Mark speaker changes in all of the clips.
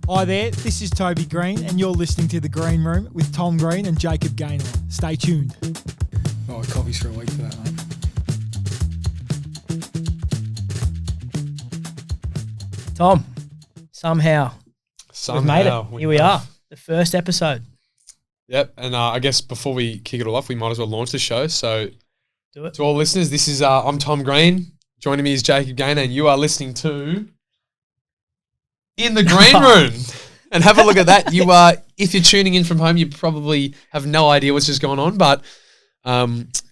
Speaker 1: Hi there, this is Toby Green and you're listening to The Green Room with Tom Green and Jacob Gaynor. Stay tuned.
Speaker 2: Oh, coffee's for a week for that, mate.
Speaker 3: Tom, somehow we've made it. Here we are, the first episode.
Speaker 4: Yep, and I guess before we kick it all off, we might as well launch the show. So
Speaker 3: Do it.
Speaker 4: to all listeners, this is I'm Tom Green. Joining me is Jacob Gaynor, and you are listening to In the Green Room. And have a look at that. You are, if you're tuning in from home, you probably have no idea what's just going on, but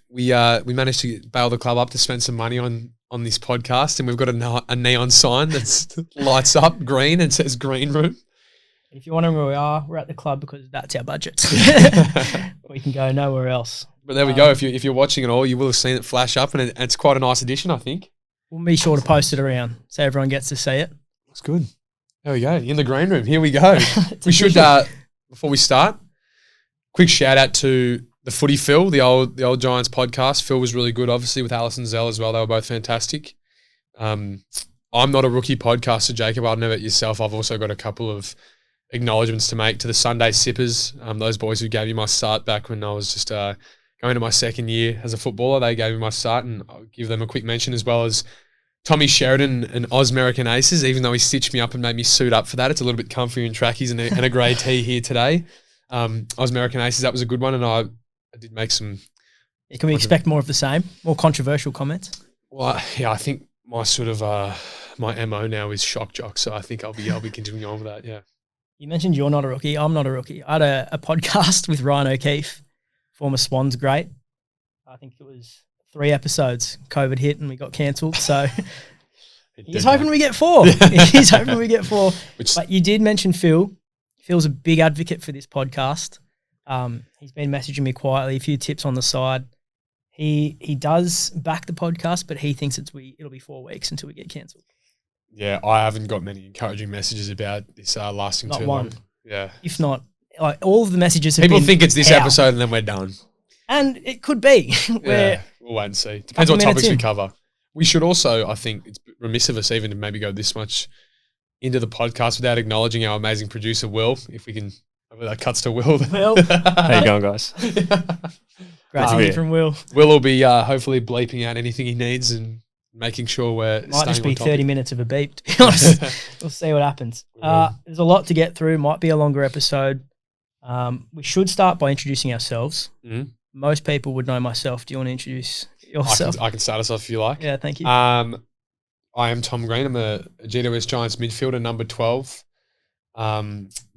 Speaker 4: we managed to bail the club up to spend some money on this podcast, and we've got a neon sign that lights up green and says Green Room.
Speaker 3: If you're wondering where we are, we're at the club because that's our budget. We can go nowhere else.
Speaker 4: But there we go. If you're watching it all, you will have seen it flash up, and it's quite a nice addition, I think.
Speaker 3: We'll be sure to post it around so everyone gets to see it.
Speaker 4: That's good. There we go. In the Green Room. Here we go. We should, before we start, quick shout out to the Footy Phil, the old Giants podcast. Phil was really good, obviously, with Alison Zell as well. They were both fantastic. I'm not a rookie podcaster, Jacob. I'll know it yourself. I've also got a couple of acknowledgements to make to the Sunday Sippers, those boys who gave me my start back when I was just going to my second year as a footballer. They gave me my start, and I'll give them a quick mention, as well as Tommy Sheridan and Oz American Aces, even though he stitched me up and made me suit up for that. It's a little bit comfier in trackies and a grey tee here today. Oz American Aces, that was a good one, and I did make some...
Speaker 3: Yeah, can we expect more of the same? More controversial comments?
Speaker 4: Well, yeah, I think my sort of my MO now is shock jock, so I think I'll be continuing on with that, yeah.
Speaker 3: You mentioned you're not a rookie. I'm not a rookie. I had a podcast with Ryan O'Keefe, former Swans great. I think it was 3 episodes. COVID hit and we got cancelled. So he's hoping we get 4. He's hoping we get 4. But you did mention Phil. Phil's a big advocate for this podcast. He's been messaging me quietly, a few tips on the side. He does back the podcast, but he thinks it'll be 4 weeks until we get cancelled.
Speaker 4: Yeah, I haven't got many encouraging messages about this lasting
Speaker 3: Not
Speaker 4: too
Speaker 3: one.
Speaker 4: long. Yeah.
Speaker 3: If not, like all of the messages have
Speaker 4: People
Speaker 3: been
Speaker 4: think it's this
Speaker 3: out.
Speaker 4: episode and then we're done.
Speaker 3: And it could be.
Speaker 4: Yeah, we'll wait and see. Depends what topics we cover. We should also, I think, it's remiss of us even to maybe go this much into the podcast without acknowledging our amazing producer, Will, if we can. That cuts to Will.
Speaker 3: Will.
Speaker 5: How you going, guys?
Speaker 3: Great to hear from Will.
Speaker 4: Will will be hopefully bleeping out anything he needs and making sure we're
Speaker 3: Might just be
Speaker 4: on topic.
Speaker 3: 30 minutes of a beep, to be honest. We'll see what happens. There's a lot to get through. Might be a longer episode. We should start by introducing ourselves.
Speaker 4: Mm-hmm.
Speaker 3: Most people would know myself. Do you want to introduce yourself?
Speaker 4: I can start us off if you like.
Speaker 3: Yeah, thank you.
Speaker 4: I am Tom Green. I'm a GWS Giants midfielder, number 12.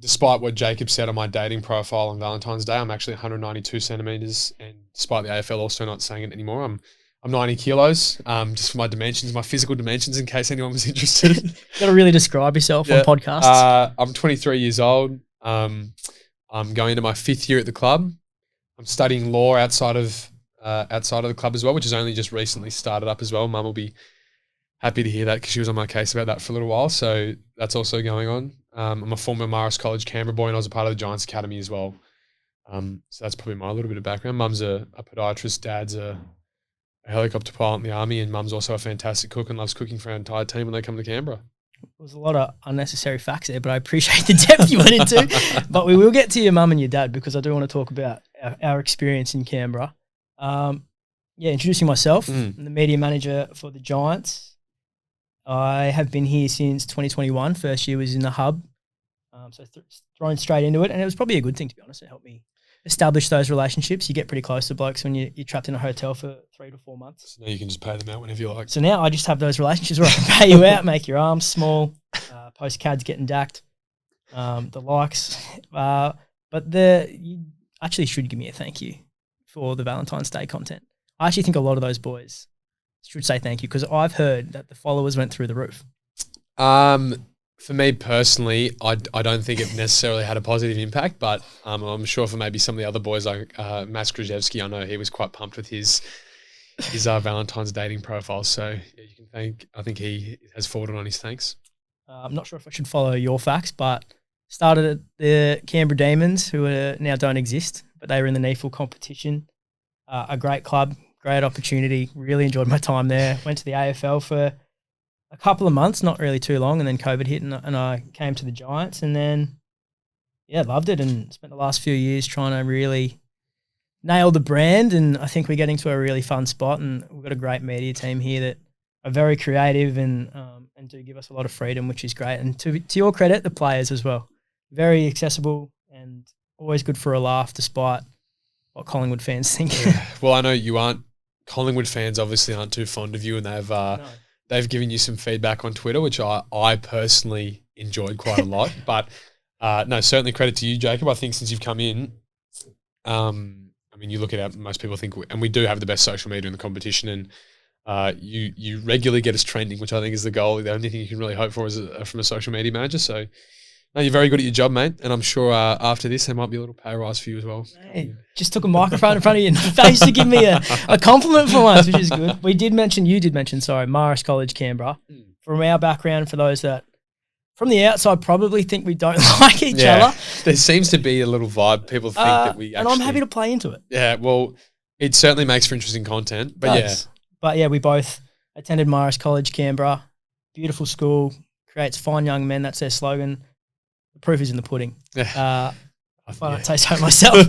Speaker 4: Despite what Jacob said on my dating profile on Valentine's Day, I'm actually 192 centimetres, and despite the AFL also not saying it anymore, I'm 90 kilos, just for my dimensions, my physical dimensions, in case anyone was interested.
Speaker 3: You've got to really describe yourself on podcasts.
Speaker 4: I'm 23 years old. I'm going into my 5th year at the club. I'm studying law outside of the club as well, which has only just recently started up as well. Mum will be happy to hear that because she was on my case about that for a little while. So that's also going on. I'm a former Marist College Canberra boy, and I was a part of the Giants Academy as well. So that's probably my little bit of background. Mum's a podiatrist, dad's a helicopter pilot in the army, and mum's also a fantastic cook and loves cooking for our entire team when they come to Canberra.
Speaker 3: There's a lot of unnecessary facts there, but I appreciate the depth you went into. But we will get to your mum and your dad because I do want to talk about our experience in Canberra. Introducing myself. I'm the media manager for the Giants. I have been here since 2021. First year was in the hub. So thrown straight into it. And it was probably a good thing, to be honest. It helped me establish those relationships. You get pretty close to blokes when you're trapped in a hotel for 3 to 4 months.
Speaker 4: So now you can just pay them out whenever you like.
Speaker 3: So now I just have those relationships where I can pay you out, make your arms small, post CADs getting dacked, the likes. But you actually should give me a thank you for the Valentine's Day content. I actually think a lot of those boys should say thank you because I've heard that the followers went through the roof.
Speaker 4: For me personally, I don't think it necessarily had a positive impact, but I'm sure for maybe some of the other boys like Max Krzyzewski, I know he was quite pumped with his Valentine's dating profile. So yeah, you can I think he has forwarded on his thanks.
Speaker 3: I'm not sure if I should follow your facts, but started at the Canberra Demons, who now don't exist, but they were in the NEAFL competition. A great club, great opportunity. Really enjoyed my time there. Went to the AFL for a couple of months, not really too long, and then COVID hit, and I came to the Giants, and then loved it, and spent the last few years trying to really nail the brand. And I think we're getting to a really fun spot, and we've got a great media team here that are very creative and do give us a lot of freedom, which is great. And to your credit, the players as well, very accessible and always good for a laugh, despite what Collingwood fans think.
Speaker 4: Yeah. Well, I know you aren't. Collingwood fans obviously aren't too fond of you, and they've given you some feedback on Twitter, which I personally enjoyed quite a lot. But no, certainly credit to you, Jacob. I think since you've come in, I mean, you look at most people think, and we do have the best social media in the competition, and you regularly get us trending, which I think is the goal. The only thing you can really hope for is from a social media manager. So, no, you're very good at your job, mate. And I'm sure after this, there might be a little pay rise for you as well.
Speaker 3: Hey, just took a microphone in front of you in the face to give me a compliment for once, which is good. You did mention, Marist College, Canberra. From our background, for those that from the outside probably think we don't like each other.
Speaker 4: There seems to be a little vibe. People think that we actually...
Speaker 3: And I'm happy to play into it.
Speaker 4: Yeah, well, it certainly makes for interesting content. But
Speaker 3: we both attended Marist College, Canberra. Beautiful school, creates fine young men. That's their slogan. The proof is in the pudding. If I don't say so myself.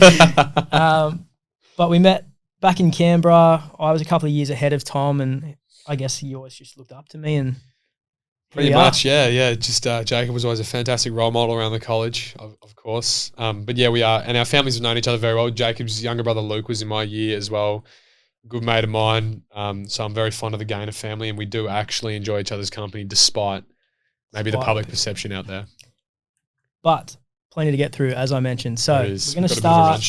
Speaker 3: But we met back in Canberra. I was a couple of years ahead of Tom, and I guess he always just looked up to me. And
Speaker 4: pretty much, yeah. Just Jacob was always a fantastic role model around the college, of course. But yeah, we are, and our families have known each other very well. Jacob's younger brother Luke was in my year as well. Good mate of mine. So I'm very fond of the Gaynor family, and we do actually enjoy each other's company, despite maybe the public perception out there.
Speaker 3: But plenty to get through, as I mentioned. So we're going to start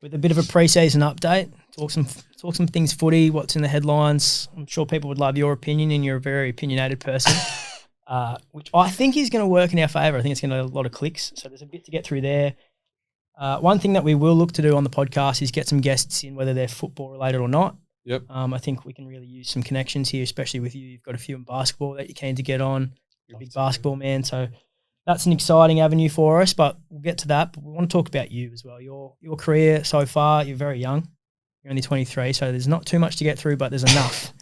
Speaker 3: with a bit of a pre-season update. Talk some things footy. What's in the headlines? I'm sure people would love your opinion, and you're a very opinionated person, which I think is going to work in our favour. I think it's going to have a lot of clicks. So there's a bit to get through there. One thing that we will look to do on the podcast is get some guests in, whether they're football related or not.
Speaker 4: Yep.
Speaker 3: I think we can really use some connections here, especially with you. You've got a few in basketball that you're keen to get on. You're a big basketball man, so that's an exciting avenue for us, but we'll get to that. But we want to talk about you as well. Your career so far, you're very young. You're only 23, so there's not too much to get through, but there's enough.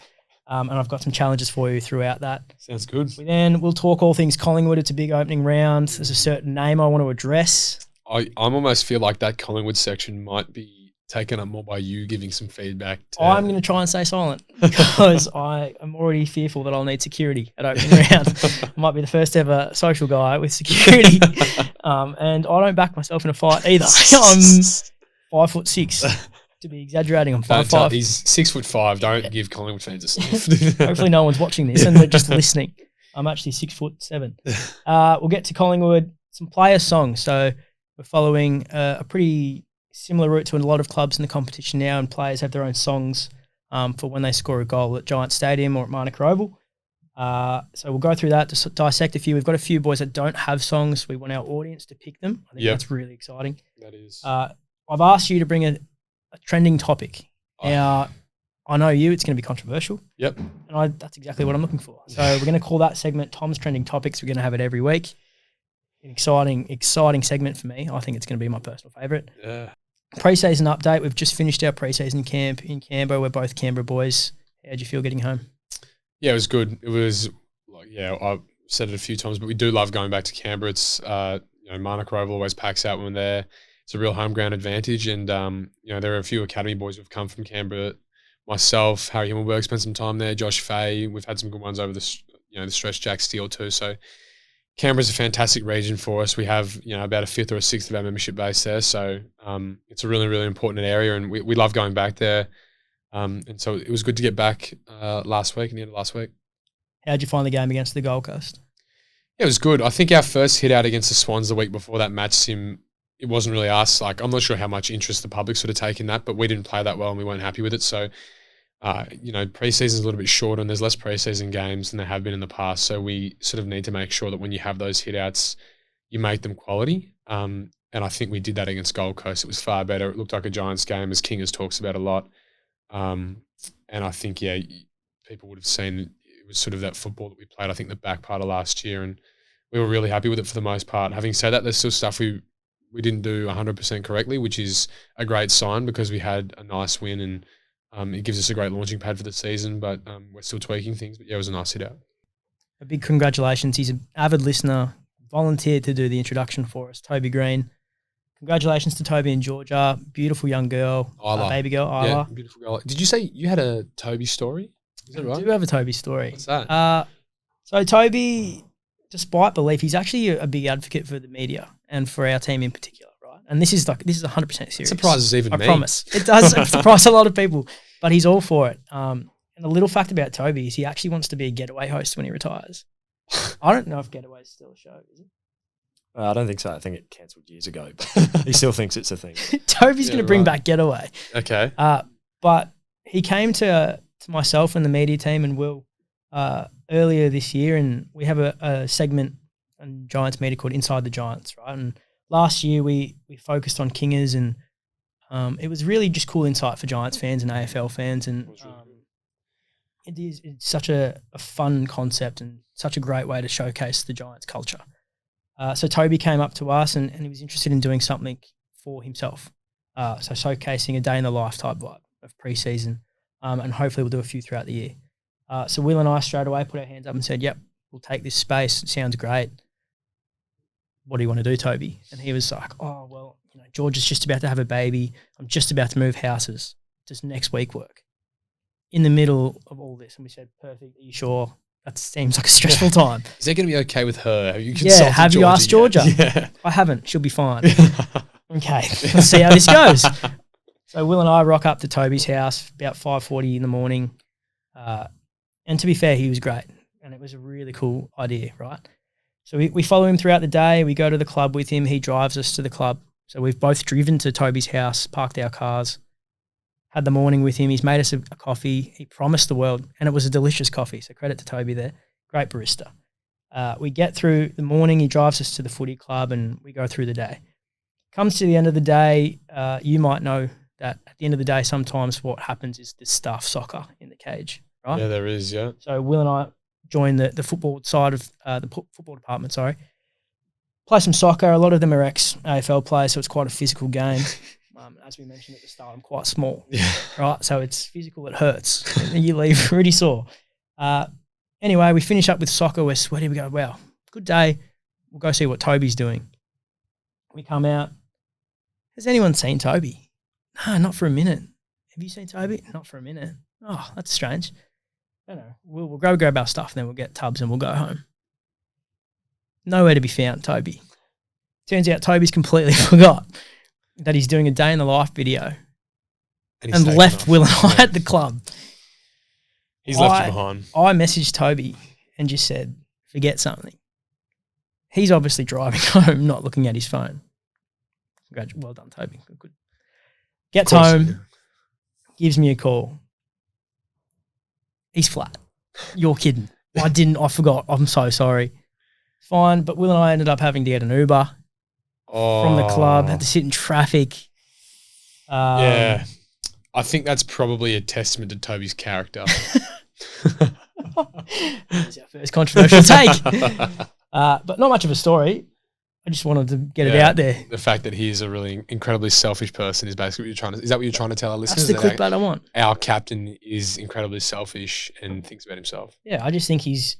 Speaker 3: And I've got some challenges for you throughout that.
Speaker 4: Sounds good.
Speaker 3: We'll talk all things Collingwood. It's a big opening round. There's a certain name I want to address.
Speaker 4: I almost feel like that Collingwood section might be taken up more by you giving some feedback.
Speaker 3: I'm going to try and stay silent because I am already fearful that I'll need security at opening round. I might be the first ever social guy with security. And I don't back myself in a fight either. I'm 5'6". To be exaggerating, I'm 5'5".
Speaker 4: He's 6'5". Don't give Collingwood fans a sniff.
Speaker 3: Hopefully no one's watching this and they're just listening. I'm actually 6'7". We'll get to Collingwood, some player songs. So we're following a pretty similar route to a lot of clubs in the competition now, and players have their own songs for when they score a goal at Giant Stadium or at Manuka Oval. So we'll go through that to dissect a few. We've got a few boys that don't have songs. We want our audience to pick them. I think that's really exciting.
Speaker 4: That is.
Speaker 3: I've asked you to bring a trending topic. Now, I know it's going to be controversial.
Speaker 4: Yep.
Speaker 3: And that's exactly what I'm looking for. So we're going to call that segment Tom's Trending Topics. We're going to have it every week. An exciting segment for me. I think it's going to be my personal favourite.
Speaker 4: Yeah.
Speaker 3: Pre-season update. We've just finished our pre-season camp in Canberra. We're both Canberra boys. How'd you feel getting home? Yeah,
Speaker 4: it was good. It was I've said it a few times, but we do love going back to Canberra. It's Manuka Oval always packs out when we're there. It's a real home ground advantage, and there are a few academy boys who've come from Canberra. Myself, Harry Himmelberg spent some time there. Josh Fay, we've had some good ones over the stretch. Jack Steele too. So Canberra's a fantastic region for us. We have about a fifth or a sixth of our membership base there, so it's a really, really important area, and we love going back there. And so it was good to get back last week, and the end of last week.
Speaker 3: How'd you find the game against the Gold Coast?
Speaker 4: Yeah, it was good. I think our first hit out against the Swans the week before that match sim, it wasn't really us. Like, I'm not sure how much interest the public sort of take in that, but we didn't play that well and we weren't happy with it. So, pre-season's a little bit shorter and there's less pre-season games than there have been in the past. So we sort of need to make sure that when you have those hit outs, you make them quality. And I think we did that against Gold Coast. It was far better. It looked like a Giants game, as King has talks about a lot. And I think, people would have seen it was sort of that football that we played, I think, the back part of last year, and we were really happy with it for the most part. Having said that, there's still stuff we didn't do 100% correctly, which is a great sign because we had a nice win and it gives us a great launching pad for the season, but we're still tweaking things. But yeah, it was a nice hit out.
Speaker 3: a big congratulations. He's an avid listener, volunteered to do the introduction for us, Toby Green. Congratulations to Toby in Georgia. Beautiful young girl,
Speaker 4: Isla.
Speaker 3: baby girl, Isla.
Speaker 4: Yeah, beautiful girl. Did you say you had a Toby story? Is that
Speaker 3: I
Speaker 4: right?
Speaker 3: do have a Toby story.
Speaker 4: What's that?
Speaker 3: So Toby, despite belief, he's actually a big advocate for the media and for our team in particular, right? And this is 100% serious.
Speaker 4: Surprises even
Speaker 3: I
Speaker 4: me.
Speaker 3: promise. It does surprise a lot of people, but he's all for it. And a little fact about Toby is he actually wants to be a Getaway host when he retires. I don't know if Getaway is still a show, is it?
Speaker 5: I don't think so. I think it cancelled years ago, but he still thinks it's a thing.
Speaker 3: Toby's going to bring
Speaker 4: right.
Speaker 3: back Getaway.
Speaker 4: Okay.
Speaker 3: But he came to myself and the media team and Will earlier this year, and we have a segment on Giants media called Inside the Giants, right? And last year we focused on Kingers, and it was really just cool insight for Giants fans and AFL fans, and it's such a fun concept and such a great way to showcase the Giants culture. So Toby came up to us and he was interested in doing something for himself. So showcasing a day in the life type vibe of pre-season, and hopefully we'll do a few throughout the year. So Will and I straight away put our hands up and said, yep, we'll take this space. It sounds great. What do you want to do, Toby? And he was like, oh, well, George is just about to have a baby. I'm just about to move houses. Does next week work? In the middle of all this. And we said, perfect. Are you sure? That seems like a stressful time.
Speaker 4: Is that going to be okay with her? Have you consulted
Speaker 3: Have
Speaker 4: Georgia
Speaker 3: you asked Georgia?
Speaker 4: Yeah.
Speaker 3: I haven't. She'll be fine. Okay, let's see how this goes. So Will and I rock up to Toby's house about 5:40 in the morning. And to be fair, he was great. And it was a really cool idea, right? So we follow him throughout the day. We go to the club with him. He drives us to the club. So we've both driven to Toby's house, parked our cars, had the morning with him. He's made us a coffee. He promised the world, and it was a delicious coffee. So credit to Toby there. Great barista. We get through the morning. He drives us to the footy club, and we go through the day. Comes to the end of the day, you might know that at the end of the day, sometimes what happens is there's staff soccer in the cage, right?
Speaker 4: Yeah, there is, yeah.
Speaker 3: So Will and I join the football side of the football department, play some soccer. A lot of them are ex-AFL players, so it's quite a physical game. As we mentioned at the start, I'm quite small, right? So it's physical, it hurts. And you leave really sore. Anyway, we finish up with soccer. We're sweaty. We go, wow, good day. We'll go see what Toby's doing. We come out. Has anyone seen Toby? No, not for a minute. Have you seen Toby? Not for a minute. Oh, that's strange. No. We'll go grab our stuff, and then we'll get tubs and we'll go home. Nowhere to be found, Toby. Turns out Toby's completely forgot that he's doing a day in the life video and left
Speaker 4: off.
Speaker 3: Will and I at the club.
Speaker 4: He's left you behind.
Speaker 3: I messaged Toby and just said, forget something. He's obviously driving home, not looking at his phone. Well done, Toby. Good. Gets home, gives me a call. He's flat. You're kidding. I forgot. I'm so sorry. Fine, but Will and I ended up having to get an Uber from the club, had to sit in traffic.
Speaker 4: Yeah. I think that's probably a testament to Toby's character.
Speaker 3: That's our first controversial take. But not much of a story. I just wanted to get it out there.
Speaker 4: The fact that he's a really incredibly selfish person is basically what you're trying to. Is that what you're trying to tell our listeners?
Speaker 3: That's the clickbait I want.
Speaker 4: Our captain is incredibly selfish and thinks about himself.
Speaker 3: Yeah, I just think he's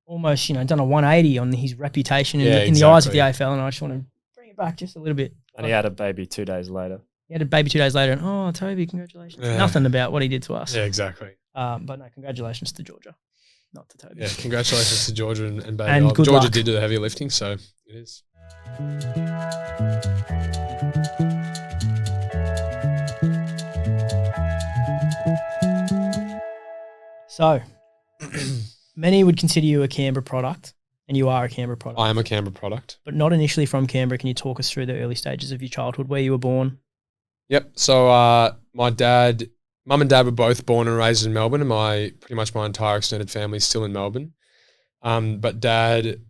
Speaker 3: almost done a 180 on his reputation in the eyes of the AFL, and I just want to bring it back just a little bit.
Speaker 5: And he had a baby 2 days later.
Speaker 3: He had a baby 2 days later, and oh, Toby, congratulations.
Speaker 4: Yeah.
Speaker 3: Nothing about what he did to us.
Speaker 4: Yeah, exactly.
Speaker 3: But no, congratulations to Georgia, not to Toby.
Speaker 4: Yeah, congratulations to Georgia and baby.
Speaker 3: And good
Speaker 4: Georgia
Speaker 3: luck.
Speaker 4: did do the heavy lifting, so it is.
Speaker 3: So, many would consider you a Canberra product, and you are a Canberra product.
Speaker 4: I am a Canberra product.
Speaker 3: But not initially from Canberra. Can you talk us through the early stages of your childhood, where you were born?
Speaker 4: Yep. So mum and dad were both born and raised in Melbourne, and pretty much my entire extended family is still in Melbourne. But dad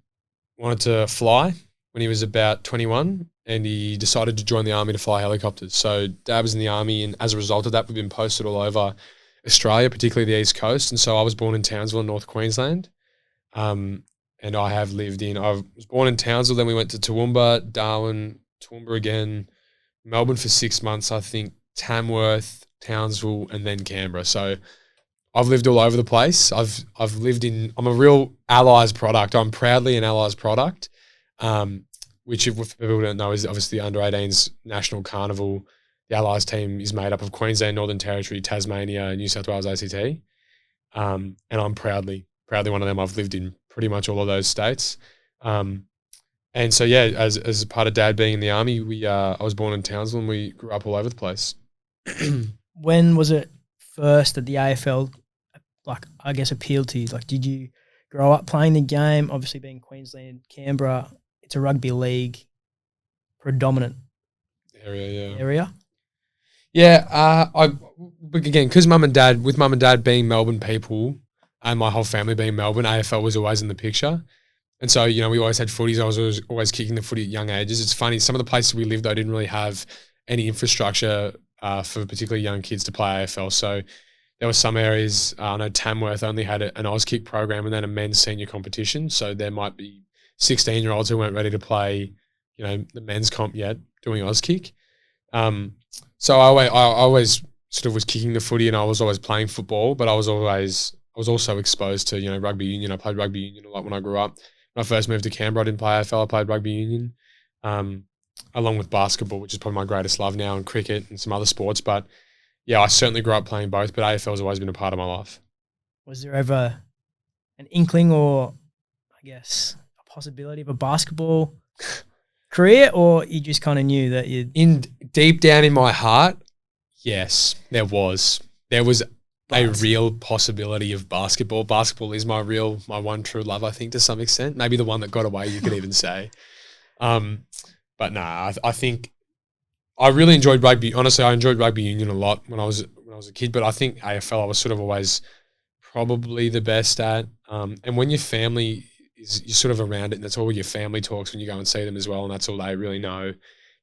Speaker 4: wanted to fly when he was about 21, and he decided to join the army to fly helicopters. So dad was in the army, and as a result of that, we've been posted all over Australia, particularly the East Coast. And so I was born in Townsville, North Queensland. And I have lived I was born in Townsville, then we went to Toowoomba, Darwin, Toowoomba again, Melbourne for 6 months, I think, Tamworth, Townsville, and then Canberra. So I've lived all over the place. I've lived in. I'm a real Allies product. I'm proudly an Allies product, which if people don't know is obviously the under-18s national carnival. The Allies team is made up of Queensland, Northern Territory, Tasmania, New South Wales, ACT, and I'm proudly one of them. I've lived in pretty much all of those states, and so yeah, as a part of Dad being in the army, I was born in Townsville and we grew up all over the place.
Speaker 3: When was it first that the AFL, like, I guess, appealed to you? Like, did you grow up playing the game? Obviously, being Queensland, Canberra, it's a rugby league predominant area.
Speaker 4: Yeah, but again, because mum and dad being Melbourne people and my whole family being Melbourne, AFL was always in the picture. And so, you know, we always had footies. I was always kicking the footy at young ages. It's funny, some of the places we lived, I didn't really have any infrastructure for particularly young kids to play AFL. So there were some areas, I know Tamworth only had an Auskick program and then a men's senior competition. So there might be 16-year-olds who weren't ready to play, you know, the men's comp yet doing Auskick. So I always sort of was kicking the footy and I was always playing football, but I was also exposed to, you know, rugby union. I played rugby union a lot when I grew up. When I first moved to Canberra, I didn't play AFL. I played rugby union, along with basketball, which is probably my greatest love now, and cricket and some other sports. But yeah, I certainly grew up playing both, but AFL has always been a part of my life.
Speaker 3: Was there ever an inkling or, I guess, a possibility of a basketball career, or you just kind of knew that you'd...
Speaker 4: Deep down in my heart, yes, there was. There was a real possibility of basketball. Basketball is my one true love, I think, to some extent. Maybe the one that got away, you could even say. But nah, I think I really enjoyed rugby. Honestly, I enjoyed rugby union a lot when I was a kid, but I think AFL I was sort of always probably the best at. And when your family is, you're sort of around it, and that's all your family talks when you go and see them as well, and that's all they really know.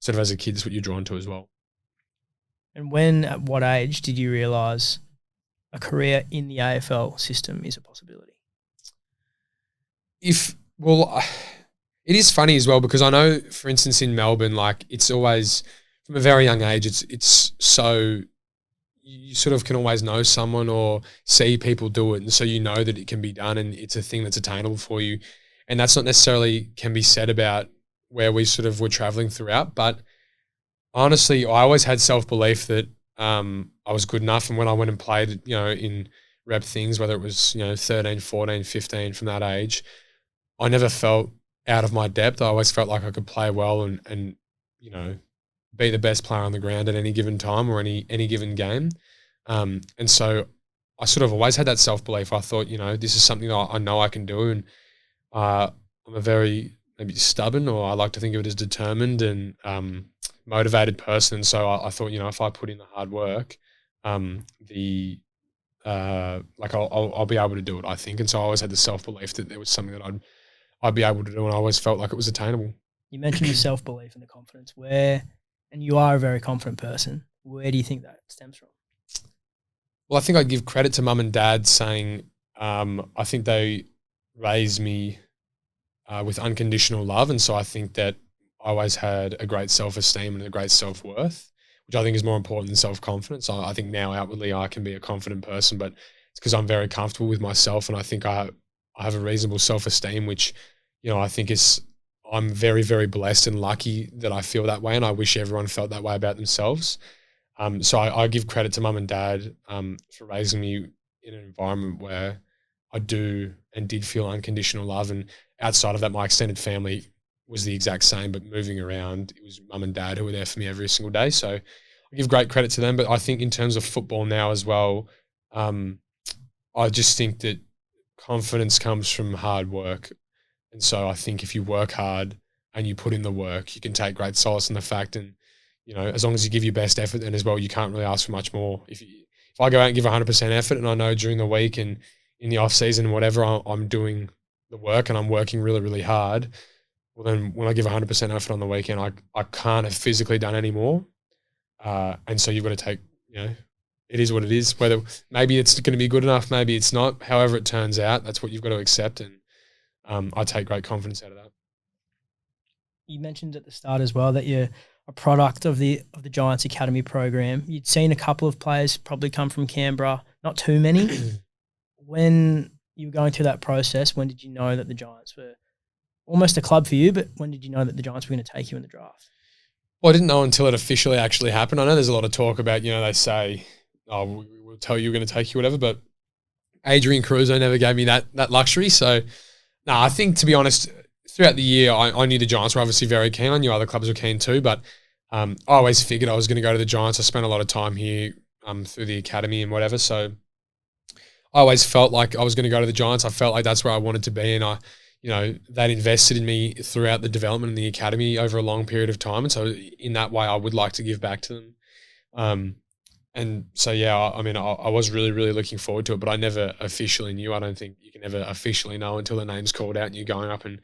Speaker 4: Sort of as a kid, that's what you're drawn to as well.
Speaker 3: And when, at what age did you realise a career in the AFL system is a possibility?
Speaker 4: It is funny as well because I know, for instance, in Melbourne, like it's always from a very young age, it's so you sort of can always know someone or see people do it, and so you know that it can be done and it's a thing that's attainable for you, and that's not necessarily can be said about where we sort of were traveling throughout. But honestly, I always had self-belief that I was good enough. And when I went and played, you know, in rep things, whether it was, you know, 13, 14, 15 from that age, I never felt out of my depth. I always felt like I could play well and you know, be the best player on the ground at any given time or any given game. And so I sort of always had that self-belief. I thought, you know, this is something I know I can do. And I'm a very maybe stubborn, or I like to think of it as determined and motivated person. And so I thought, you know, if I put in the hard work, I'll be able to do it, I think. And so I always had the self-belief that there was something that I'd be able to do, and I always felt like it was attainable.
Speaker 3: You mentioned the self-belief and the confidence. And you are a very confident person. Where do you think that stems from?
Speaker 4: Well, I think I'd give credit to mum and dad saying, I think they raised me with unconditional love. And so I think that I always had a great self-esteem and a great self-worth, which I think is more important than self-confidence. I think now outwardly I can be a confident person, but it's because I'm very comfortable with myself, and I think I have a reasonable self-esteem, which, you know, I think I'm very, very blessed and lucky that I feel that way, and I wish everyone felt that way about themselves. So I give credit to mum and dad for raising me in an environment where I do and did feel unconditional love. And outside of that, my extended family was the exact same, but moving around, it was mum and dad who were there for me every single day. So I give great credit to them. But I think in terms of football now as well, I just think that confidence comes from hard work. And so I think if you work hard and you put in the work, you can take great solace in the fact, and, you know, as long as you give your best effort, then as well, you can't really ask for much more. If I go out and give 100% effort, and I know during the week and in the off season and whatever, I'm doing the work and I'm working really, really hard, well, then when I give 100% effort on the weekend, I can't have physically done any more. And so you've got to take, you know, it is what it is. Whether maybe it's going to be good enough, maybe it's not. However it turns out, that's what you've got to accept. And I take great confidence out of that.
Speaker 3: You mentioned at the start as well that you're a product of the Giants Academy program. You'd seen a couple of players probably come from Canberra not too many. When you were going through that process, when did you know that the Giants were almost a club for you, but when did you know that the Giants were going to take you in the draft?
Speaker 4: Well, I didn't know until it officially actually happened. I know there's a lot of talk about, they say, oh, we'll tell you we're going to take you, whatever, but Adrian Caruso never gave me that luxury. So, no, I think, to be honest, throughout the year, I knew the Giants were obviously very keen. I knew other clubs were keen too, but I always figured I was going to go to the Giants. I spent a lot of time here through the academy and whatever, so I always felt like I was going to go to the Giants. I felt like that's where I wanted to be, and they'd invested in me throughout the development in the academy over a long period of time, and so in that way, I would like to give back to them. And so, yeah, I was really, really looking forward to it, but I never officially knew. I don't think you can ever officially know until the name's called out and you're going up and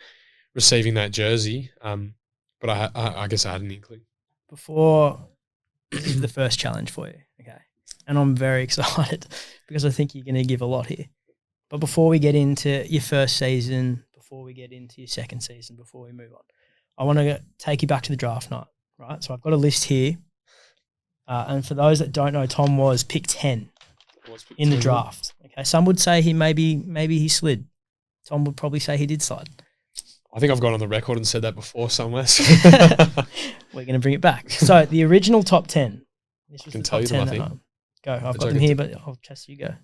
Speaker 4: receiving that jersey. But I guess I had an inkling.
Speaker 3: Before, this is the first challenge for you, okay? And I'm very excited because I think you're going to give a lot here. But before we get into your first season, before we get into your second season, before we move on, I want to take you back to the draft night, right? So I've got a list here. And for those that don't know, Tom was pick 10 in the draft. Okay, some would say maybe he slid. Tom would probably say he did slide.
Speaker 4: I think I've gone on the record and said that before somewhere. So.
Speaker 3: We're going to bring it back. So the original top 10. This was
Speaker 4: I can
Speaker 3: the
Speaker 4: tell
Speaker 3: top
Speaker 4: you them,
Speaker 3: 10
Speaker 4: I think.
Speaker 3: Go. I've got them here, but I'll test you go.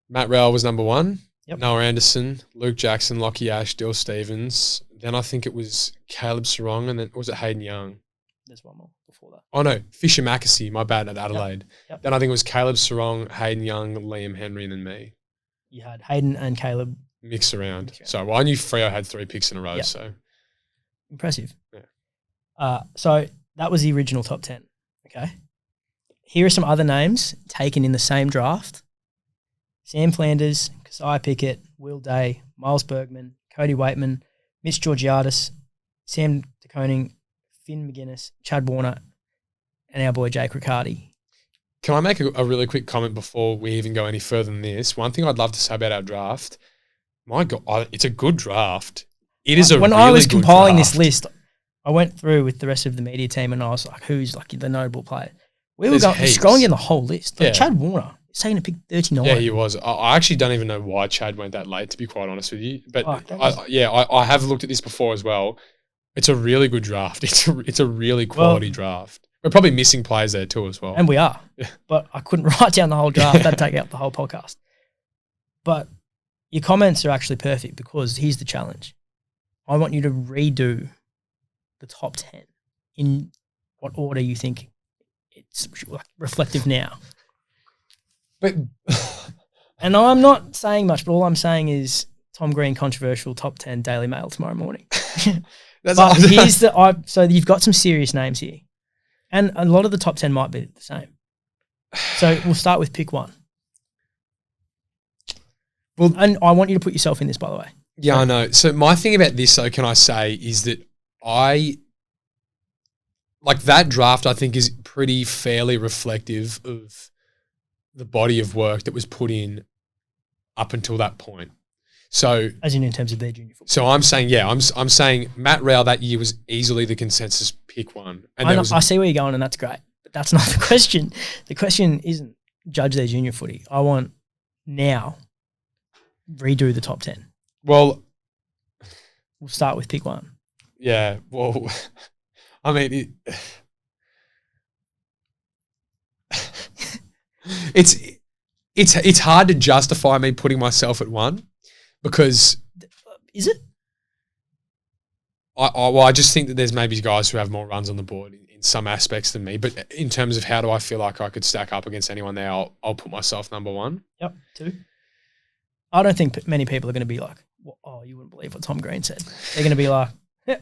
Speaker 4: Matt Rowell was number 1.
Speaker 3: Yep.
Speaker 4: Noah Anderson, Luke Jackson, Lockie Ash, Dill Stevens. Then I think it was Caleb Sarong, and then was it Hayden Young?
Speaker 3: There's one more before that.
Speaker 4: Oh, no, Fisher Mackesy, my bad, at Adelaide.
Speaker 3: Yep.
Speaker 4: Then I think it was Caleb Sarong, Hayden Young, Liam Henry, and then me.
Speaker 3: You had Hayden and Caleb.
Speaker 4: Mixed around. So, I knew Freo had 3 picks in a row,
Speaker 3: Yep.
Speaker 4: so.
Speaker 3: Impressive.
Speaker 4: Yeah.
Speaker 3: So that was the original top 10, okay? Here are some other names taken in the same draft. Sam Flanders, Keziah Pickett, Will Day, Miles Bergman, Cody Waitman, Mitch Georgiadis, Sam DeConing, Finn McGuinness, Chad Warner, and our boy Jake Riccardi.
Speaker 4: Can I make a really quick comment before we even go any further than this? One thing I'd love to say about our draft, my God, it's a good draft. It is
Speaker 3: When
Speaker 4: really
Speaker 3: I was
Speaker 4: good
Speaker 3: compiling
Speaker 4: draft.
Speaker 3: this list, I went through with the rest of the media team and I was like, who's like the notable player? We were
Speaker 4: There's heaps.
Speaker 3: scrolling in the whole list. Like
Speaker 4: Yeah.
Speaker 3: Chad Warner is taking a pick 39.
Speaker 4: Yeah, he was. I actually don't even know why Chad went that late, to be quite honest with you. But
Speaker 3: Oh,
Speaker 4: I have looked at this before as well. It's a really good draft. It's a really quality draft. We're probably missing players there too as well.
Speaker 3: And we are.
Speaker 4: Yeah.
Speaker 3: But I couldn't write down the whole draft. That'd take out the whole podcast. But your comments are actually perfect because here's the challenge. I want you to redo the top 10 in what order you think it's reflective now.
Speaker 4: But
Speaker 3: And I'm not saying much, but all I'm saying is Tom Green controversial top 10 Daily Mail tomorrow morning. But here's so you've got some serious names here. And a lot of the top 10 might be the same. So we'll start with pick 1. Well, and I want you to put yourself in this, by the way.
Speaker 4: yeah, I know. So my thing about this, though, can I say, is that that draft, I think, is pretty fairly reflective of the body of work that was put in up until that point. So,
Speaker 3: As in terms of their junior football.
Speaker 4: so I'm saying, I'm saying Matt Rowell that year was easily the consensus pick 1. And
Speaker 3: I see where you're going, and that's great. But that's not the question. The question isn't judge their junior footy. I want now redo the top 10.
Speaker 4: well,
Speaker 3: We'll start with pick 1.
Speaker 4: yeah, well, I mean, it's hard to justify me putting myself at 1 because
Speaker 3: Is it?
Speaker 4: I just think that there's maybe guys who have more runs on the board in some aspects than me. But in terms of how do I feel like I could stack up against anyone there, I'll put myself number 1.
Speaker 3: Yep, 2. I don't think many people are going to be like, oh, you wouldn't believe what Tom Green said. They're going to be like, yeah,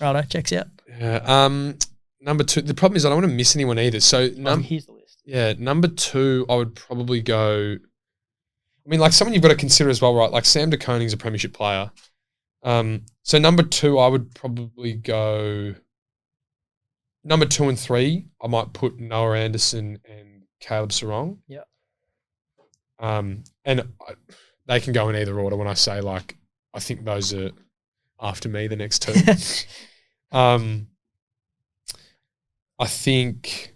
Speaker 3: righto, checks out.
Speaker 4: Yeah. Number 2. The problem is I don't want to miss anyone either. So
Speaker 3: Here's the list.
Speaker 4: yeah, number 2, I would probably go. I mean, like someone you've got to consider as well, right? Like Sam DeConing's a premiership player. So number 2, I would probably go. Number 2 and 3, I might put Noah Anderson and Caleb Sarong.
Speaker 3: Yeah.
Speaker 4: They can go in either order when I say, like, I think those are after me, the next 2. I think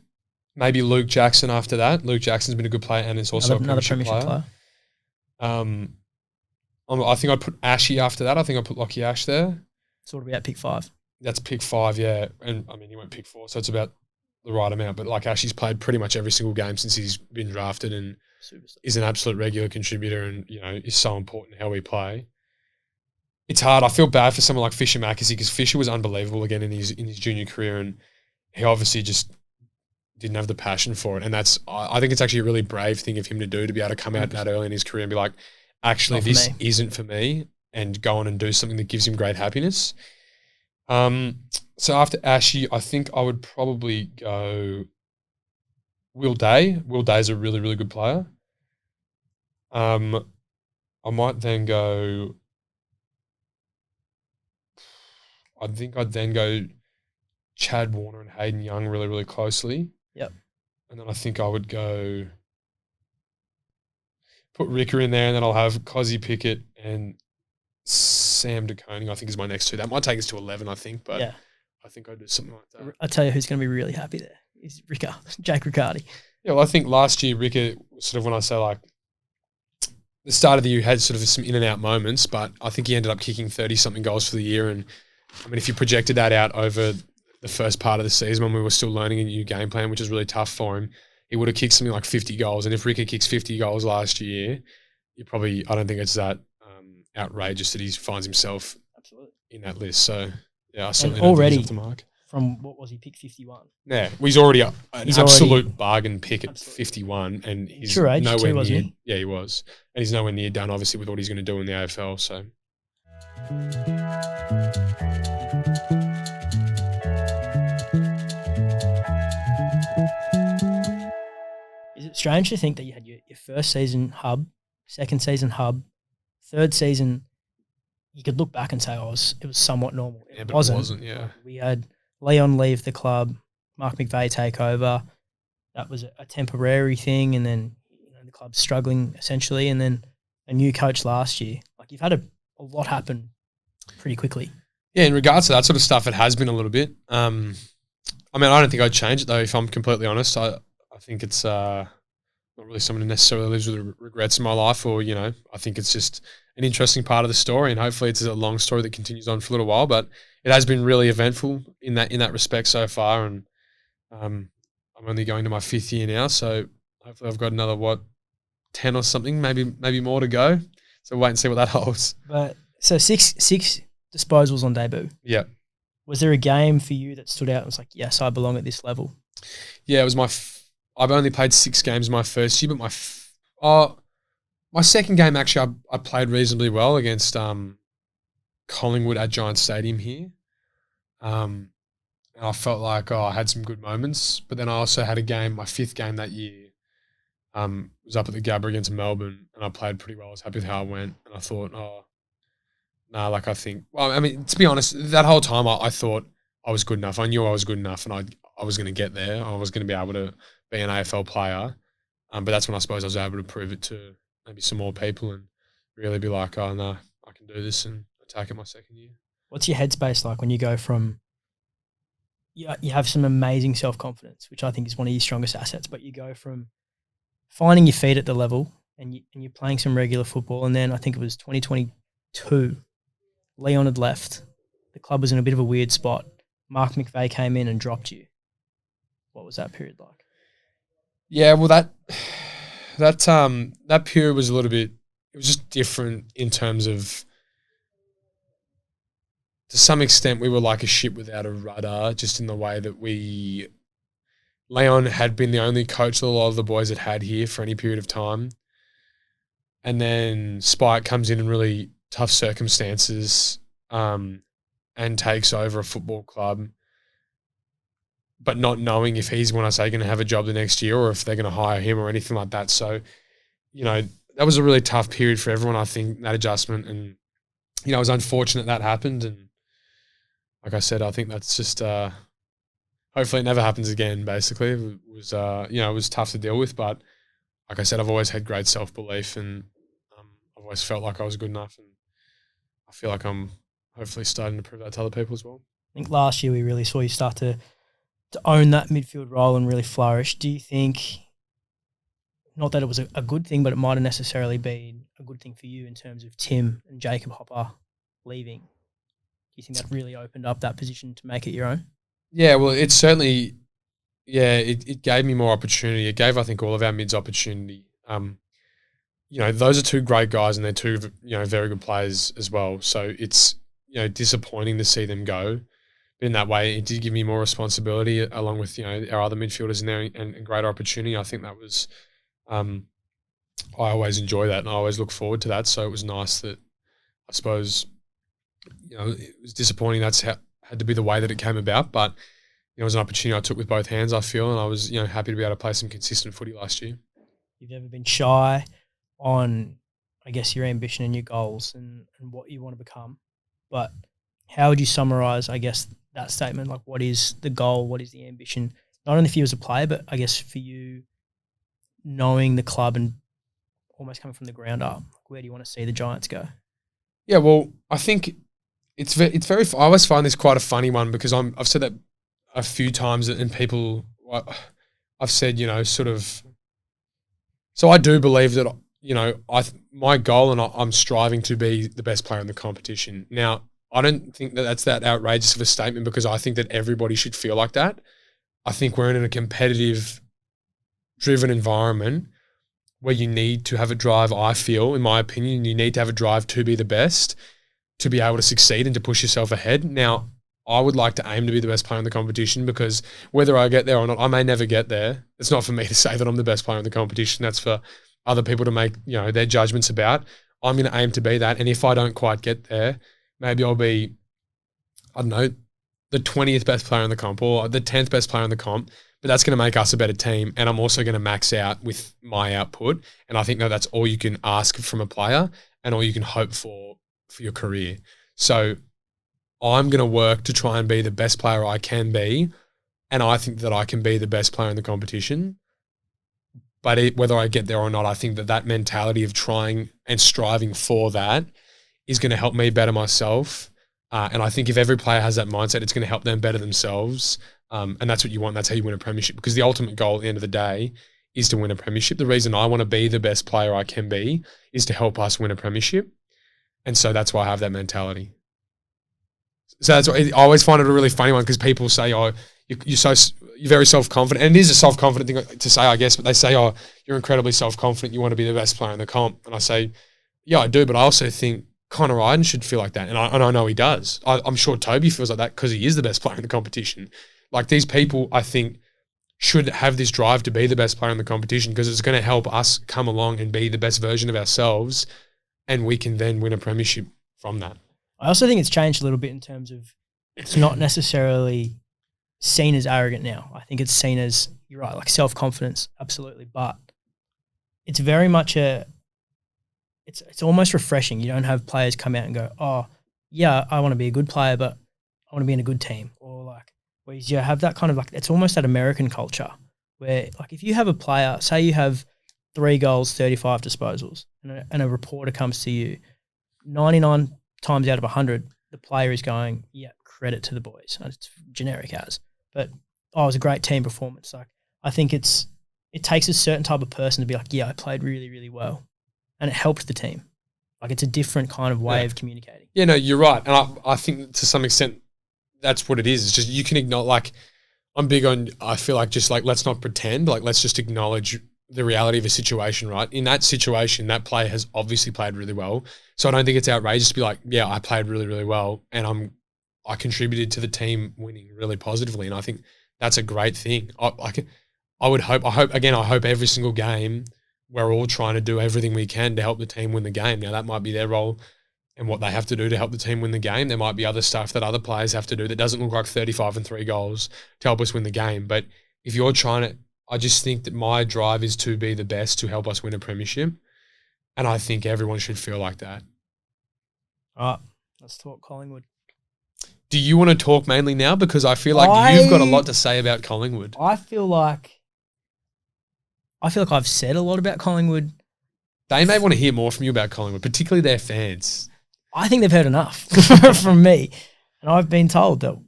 Speaker 4: maybe Luke Jackson after that. Luke Jackson's been a good player and it's also
Speaker 3: Another
Speaker 4: a premiership player. I think I'd put Ashy after that. I think I'd put Lockie Ash there.
Speaker 3: Sort of about pick 5.
Speaker 4: That's pick 5, yeah. And I mean, he went pick 4, so it's about the right amount. But like Ashy's played pretty much every single game since he's been drafted and is an absolute regular contributor and, you know, is so important how we play. It's hard. I feel bad for someone like Fisher Mackesy because Fisher was unbelievable again in his junior career and he obviously just didn't have the passion for it. And I think it's actually a really brave thing of him to do, to be able to come out that early in his career and be like, actually, this isn't for me, and go on and do something that gives him great happiness. So after Ashy, I think I would probably go Will Day. Will Day's a really, really good player. I might then go. I think I'd then go Chad Warner and Hayden Young really, really closely.
Speaker 3: Yep.
Speaker 4: And then I think I would go put Ricker in there, and then I'll have Cozzy Pickett and Sam DeConing, I think, is my next 2. That might take us to 11, I think, but
Speaker 3: yeah.
Speaker 4: I think I'd do something like that.
Speaker 3: I'll tell you who's going to be really happy there. Is Ricker, Jake Riccardi.
Speaker 4: Yeah, well, I think last year Ricker, sort of when I say like the start of the year had sort of some in and out moments, but I think he ended up kicking 30-something goals for the year. And I mean, if you projected that out over the first part of the season when we were still learning a new game plan, which was really tough for him, he would have kicked something like 50 goals. And if Ricker kicks 50 goals last year, I don't think it's that outrageous that he finds himself in that list. So, yeah, I certainly don't think he's off the mark.
Speaker 3: From, what was he, pick 51?
Speaker 4: Yeah, well, he's already an absolute bargain pick at 51. And he's
Speaker 3: true age
Speaker 4: nowhere
Speaker 3: too, wasn't
Speaker 4: near.
Speaker 3: he?
Speaker 4: Yeah, he was. And he's nowhere near done, obviously, with what he's going to do in the AFL. So,
Speaker 3: is it strange to think that you had your first season hub, second season hub, third season, you could look back and say, it was somewhat normal.
Speaker 4: It wasn't, yeah.
Speaker 3: We had Leon leave the club, Mark McVeigh take over. That was a temporary thing, and then the club's struggling essentially, and then a new coach last year. Like, you've had a lot happen pretty quickly.
Speaker 4: Yeah, in regards to that sort of stuff, it has been a little bit. I mean, I don't think I'd change it though, if I'm completely honest. I think it's not really someone who necessarily lives with regrets in my life, or, I think it's just an interesting part of the story, and hopefully it's a long story that continues on for a little while, but it has been really eventful in that respect so far, and I'm only going to my 5th year now, so hopefully I've got another, 10 or something, maybe more to go. So wait and see what that holds.
Speaker 3: But so six disposals on debut.
Speaker 4: Yeah.
Speaker 3: Was there a game for you that stood out and was like, yes, I belong at this level?
Speaker 4: Yeah, it was I've only played 6 games my first year, but my second game, actually, I played reasonably well against Collingwood at Giant Stadium here. And I felt like, I had some good moments. But then I also had a game, my 5th game that year, was up at the Gabba against Melbourne, and I played pretty well. I was happy with how it went. And I thought, to be honest, that whole time I thought I was good enough. I knew I was good enough, and I was going to get there. I was going to be able to be an AFL player. But that's when I suppose I was able to prove it to maybe some more people and really be like, oh, no, I can do this and attack it my second year.
Speaker 3: What's your headspace like when you go from you have some amazing self-confidence, which I think is one of your strongest assets, but you go from finding your feet at the level and you're playing some regular football, and then I think it was 2022, Leon had left. The club was in a bit of a weird spot. Mark McVeigh came in and dropped you. What was that period like?
Speaker 4: Yeah, well, that period was a little bit, it was just different in terms of, to some extent, we were like a ship without a rudder, just in the way that Leon had been the only coach that a lot of the boys had here for any period of time. And then Spike comes in really tough circumstances and takes over a football club, but not knowing if he's, when I say, going to have a job the next year or if they're going to hire him or anything like that. So, that was a really tough period for everyone, I think, that adjustment. And, it was unfortunate that happened. And like I said, I think that's just hopefully it never happens again, basically. It was, it was tough to deal with. But like I said, I've always had great self-belief, and I've always felt like I was good enough. And I feel like I'm hopefully starting to prove that to other people as well.
Speaker 3: I think last year we really saw you start to to own that midfield role and really flourish, do you think, not that it was a good thing, but it might have necessarily been a good thing for you in terms of Tim and Jacob Hopper leaving? Do you think that really opened up that position to make it your own?
Speaker 4: Yeah, well, it certainly, it gave me more opportunity. It gave, I think, all of our mids opportunity. Those are two great guys and they're two, very good players as well. So it's, disappointing to see them go. But in that way, it did give me more responsibility along with, our other midfielders in there and greater opportunity. I think that was, I always enjoy that and I always look forward to that. So it was nice that, I suppose, it was disappointing that's how had to be the way that it came about, but it was an opportunity I took with both hands, I feel, and I was, happy to be able to play some consistent footy last year.
Speaker 3: You've never been shy on, I guess, your ambition and your goals and what you want to become. But how would you summarise, I guess, that statement? Like, what is the goal? What is the ambition? Not only for you as a player, but I guess for you knowing the club and almost coming from the ground up. Where do you want to see the Giants go?
Speaker 4: Yeah, well, I think it's very. I always find this quite a funny one because I've said that a few times and people, I've said, sort of. So I do believe that, my goal and I'm striving to be the best player in the competition. Now, I don't think that that's that outrageous of a statement because I think that everybody should feel like that. I think we're in a competitive, driven environment where you need to have a drive, I feel, in my opinion, you need to have a drive to be the best, to be able to succeed and to push yourself ahead. Now, I would like to aim to be the best player in the competition because whether I get there or not, I may never get there. It's not for me to say that I'm the best player in the competition. That's for other people to make, their judgments about. I'm going to aim to be that. And if I don't quite get there, maybe I'll be, I don't know, the 20th best player in the comp or the 10th best player in the comp. But that's going to make us a better team. And I'm also going to max out with my output. And I think that that's all you can ask from a player and all you can hope for your career. So I'm going to work to try and be the best player I can be. And I think that I can be the best player in the competition. But whether I get there or not, I think that mentality of trying and striving for that is going to help me better myself. And I think if every player has that mindset, it's going to help them better themselves. And that's what you want. That's how you win a premiership. Because the ultimate goal at the end of the day is to win a premiership. The reason I want to be the best player I can be is to help us win a premiership. And so that's why I have that mentality. So that's why I always find it a really funny one because people say, "Oh, you're very self-confident," and it is a self-confident thing to say, I guess. But they say, "Oh, you're incredibly self-confident. You want to be the best player in the comp." And I say, "Yeah, I do," but I also think Connor Ryden should feel like that, and I know he does. I'm sure Toby feels like that because he is the best player in the competition. Like these people, I think, should have this drive to be the best player in the competition because it's going to help us come along and be the best version of ourselves, and we can then win a premiership from that.
Speaker 3: I also think it's changed a little bit in terms of it's not necessarily seen as arrogant now. I think it's seen as, you're right, like self-confidence, absolutely. But it's very much it's almost refreshing. You don't have players come out and go, "Oh, yeah, I want to be a good player, but I want to be in a good team." Or like, where you have that kind of like, it's almost that American culture where like if you have a player, say you have 3 goals, 35 disposals, and a reporter comes to you, 99 times out of 100, the player is going, "Yeah, credit to the boys." And it's generic as, but it was a great team performance. Like I think it takes a certain type of person to be like, "Yeah, I played really, really well," and it helped the team. Like it's a different kind of way of communicating.
Speaker 4: Yeah, no, you're right, and I think to some extent that's what it is. It's just you can ignore. Like I'm big on. I feel like just like let's not pretend. Like let's just acknowledge the reality of a situation, right? In that situation, that player has obviously played really well. So I don't think it's outrageous to be like, "Yeah, I played really, really well and I contributed to the team winning really positively." And I think that's a great thing. I hope every single game we're all trying to do everything we can to help the team win the game. Now that might be their role and what they have to do to help the team win the game. There might be other stuff that other players have to do that doesn't look like 35 and 3 goals to help us win the game. But if you're trying to, I just think that my drive is to be the best to help us win a premiership. And I think everyone should feel like that.
Speaker 3: All right, let's talk Collingwood.
Speaker 4: Do you want to talk mainly now? Because I feel like you've got a lot to say about Collingwood.
Speaker 3: I feel like I've said a lot about Collingwood.
Speaker 4: They may want to hear more from you about Collingwood, particularly their fans.
Speaker 3: I think they've heard enough from me. And I've been told that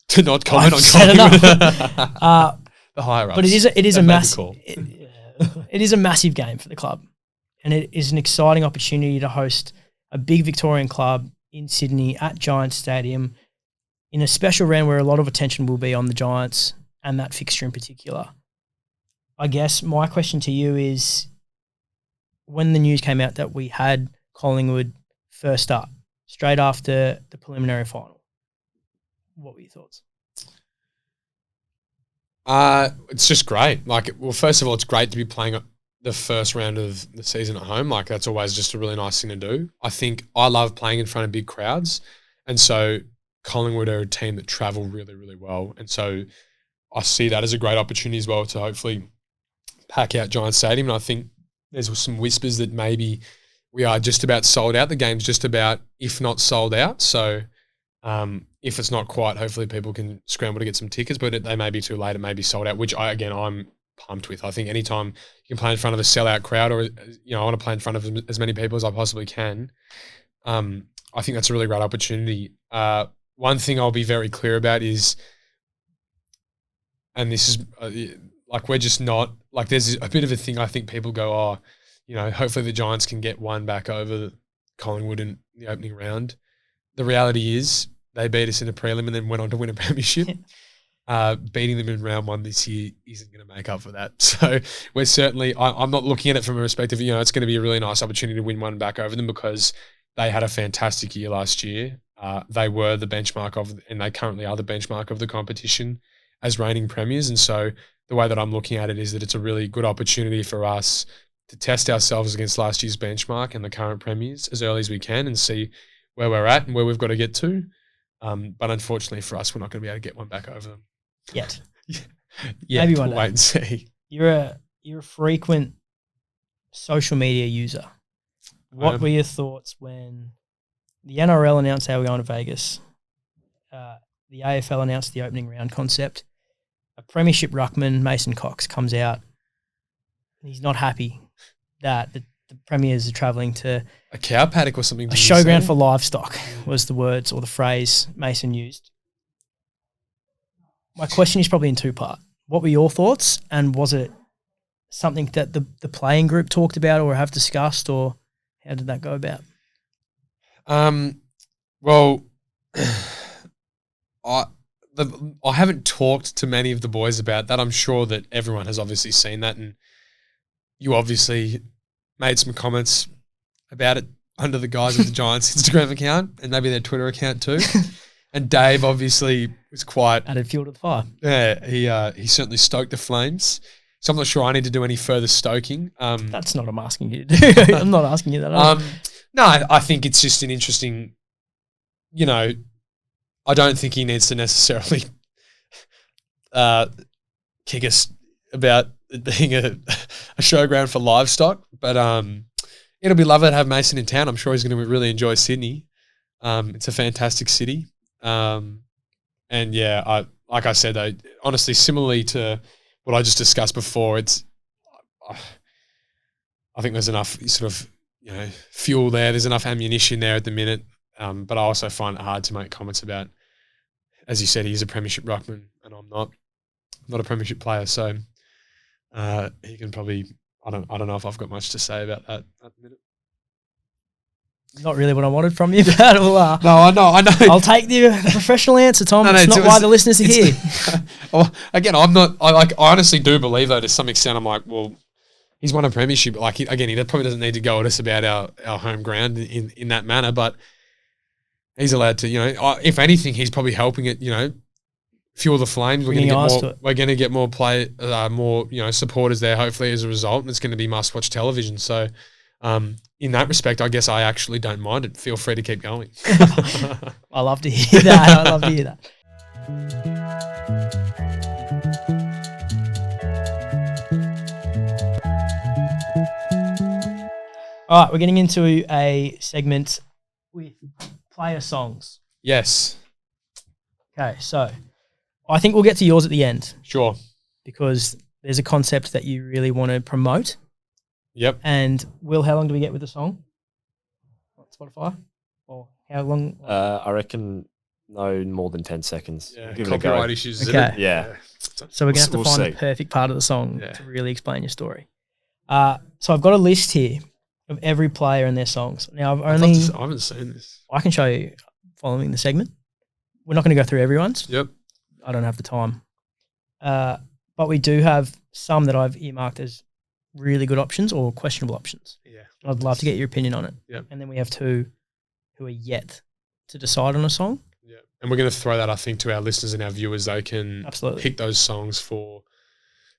Speaker 4: to not comment on
Speaker 3: said
Speaker 4: Collingwood.
Speaker 3: The
Speaker 4: higher ups.
Speaker 3: But it is a
Speaker 4: That made the
Speaker 3: massive
Speaker 4: call.
Speaker 3: it is a massive game for the club, and it is an exciting opportunity to host a big Victorian club in Sydney at Giants Stadium in a special round where a lot of attention will be on the Giants and that fixture in particular. I guess my question to you is, when the news came out that we had Collingwood first up, straight after the preliminary final, what were your thoughts?
Speaker 4: It's just great. Like, well, first of all, it's great to be playing the first round of the season at home. Like, that's always just a really nice thing to do. I think I love playing in front of big crowds. And so Collingwood are a team that travel really, really well. And so I see that as a great opportunity as well to hopefully pack out Giants Stadium. And I think there's some whispers that maybe we are just about sold out. The game's just about, if not sold out. So if it's not quite, hopefully people can scramble to get some tickets, but they may be too late. It may be sold out, which I'm pumped with. I think anytime you can play in front of a sellout crowd, or I want to play in front of as many people as I possibly can. I think that's a really great opportunity. One thing I'll be very clear about is, and this is like, we're just not like, there's a bit of a thing. I think people go, hopefully the Giants can get one back over Collingwood in the opening round. The reality is they beat us in a prelim and then went on to win a premiership. Beating them in round one this year isn't going to make up for that. So we're certainly, I'm not looking at it from a perspective, it's going to be a really nice opportunity to win one back over them, because they had a fantastic year last year. They were the benchmark and they currently are the benchmark of the competition as reigning premiers. And so the way that I'm looking at it is that it's a really good opportunity for us to test ourselves against last year's benchmark and the current premiers as early as we can and see where we're at and where we've got to get to. But unfortunately for us, we're not going to be able to get one back over them.
Speaker 3: Yet.
Speaker 4: Yeah,
Speaker 3: Maybe one
Speaker 4: we'll
Speaker 3: day.
Speaker 4: wait and see.
Speaker 3: You're a frequent social media user. What were your thoughts when the NRL announced how we're going to Vegas? The AFL announced the opening round concept. A premiership ruckman, Mason Cox, comes out. He's not happy that the premiers are travelling to
Speaker 4: A cow paddock or something.
Speaker 3: a showground for livestock, was the words or the phrase Mason used. My question is probably in two-part. What were your thoughts, and was it something that the playing group talked about or have discussed, or how did that go about?
Speaker 4: Well, I haven't talked to many of the boys about that. I'm sure that everyone has obviously seen that, and you obviously made some comments about it under the guise of the Giants' Instagram account and maybe their Twitter account too. And Dave obviously was quite
Speaker 3: Added fuel to the fire.
Speaker 4: Yeah, he certainly stoked the flames. So I'm not sure I need to do any further stoking.
Speaker 3: That's not what I'm asking you to do. I'm not asking you that.
Speaker 4: No, I think it's just an interesting, I don't think he needs to necessarily kick us about it being a showground for livestock. But it'll be lovely to have Mason in town. I'm sure he's going to really enjoy Sydney. It's a fantastic city. And yeah, like I said, though, honestly, similarly to what I just discussed before, I think there's enough sort of, fuel there. There's enough ammunition there at the minute. But I also find it hard to make comments about, as you said, he's a premiership ruckman and I'm not a premiership player. So he can probably, I don't know if I've got much to say about that at the minute.
Speaker 3: Not really what I wanted from you, but
Speaker 4: No, I know.
Speaker 3: I'll take the professional answer, Tom.
Speaker 4: No,
Speaker 3: it's not why the listeners are here.
Speaker 4: Well, again, I honestly do believe, though, to some extent, I'm like, well, he's won a premiership. Like, he probably doesn't need to go at us about our home ground in that manner, but he's allowed to, if anything, he's probably helping it, fuel the flames. We're going to get more play, more supporters there, hopefully, as a result, and it's going to be must-watch television. So, in that respect, I guess I actually don't mind it. Feel free to keep going.
Speaker 3: I love to hear that. All right, we're getting into a segment with player songs.
Speaker 4: Yes.
Speaker 3: Okay, so I think we'll get to yours at the end.
Speaker 4: Sure.
Speaker 3: Because there's a concept that you really want to promote.
Speaker 4: Yep.
Speaker 3: And Will, how long do we get with the song? Spotify? Or how long?
Speaker 5: I reckon no more than 10 seconds.
Speaker 4: Yeah,
Speaker 5: Give it a go.
Speaker 4: copyright issues. Is
Speaker 3: Okay.
Speaker 4: it?
Speaker 5: Yeah.
Speaker 3: So we're going to have to
Speaker 5: We'll
Speaker 3: find
Speaker 5: see.
Speaker 3: the perfect part of the song
Speaker 4: Yeah.
Speaker 3: to really explain your story. So I've got a list here of every player and their songs. Now
Speaker 4: I haven't seen this.
Speaker 3: I can show you following the segment. We're not going to go through everyone's.
Speaker 4: Yep.
Speaker 3: I don't have the time. But we do have some that I've earmarked as really good options or questionable options.
Speaker 4: Yeah.
Speaker 3: I'd love to get your opinion on it.
Speaker 4: Yep.
Speaker 3: And then we have two who are yet to decide on a song.
Speaker 4: Yeah. And we're going to throw that, I think, to our listeners and our viewers. They can
Speaker 3: Absolutely.
Speaker 4: pick those songs for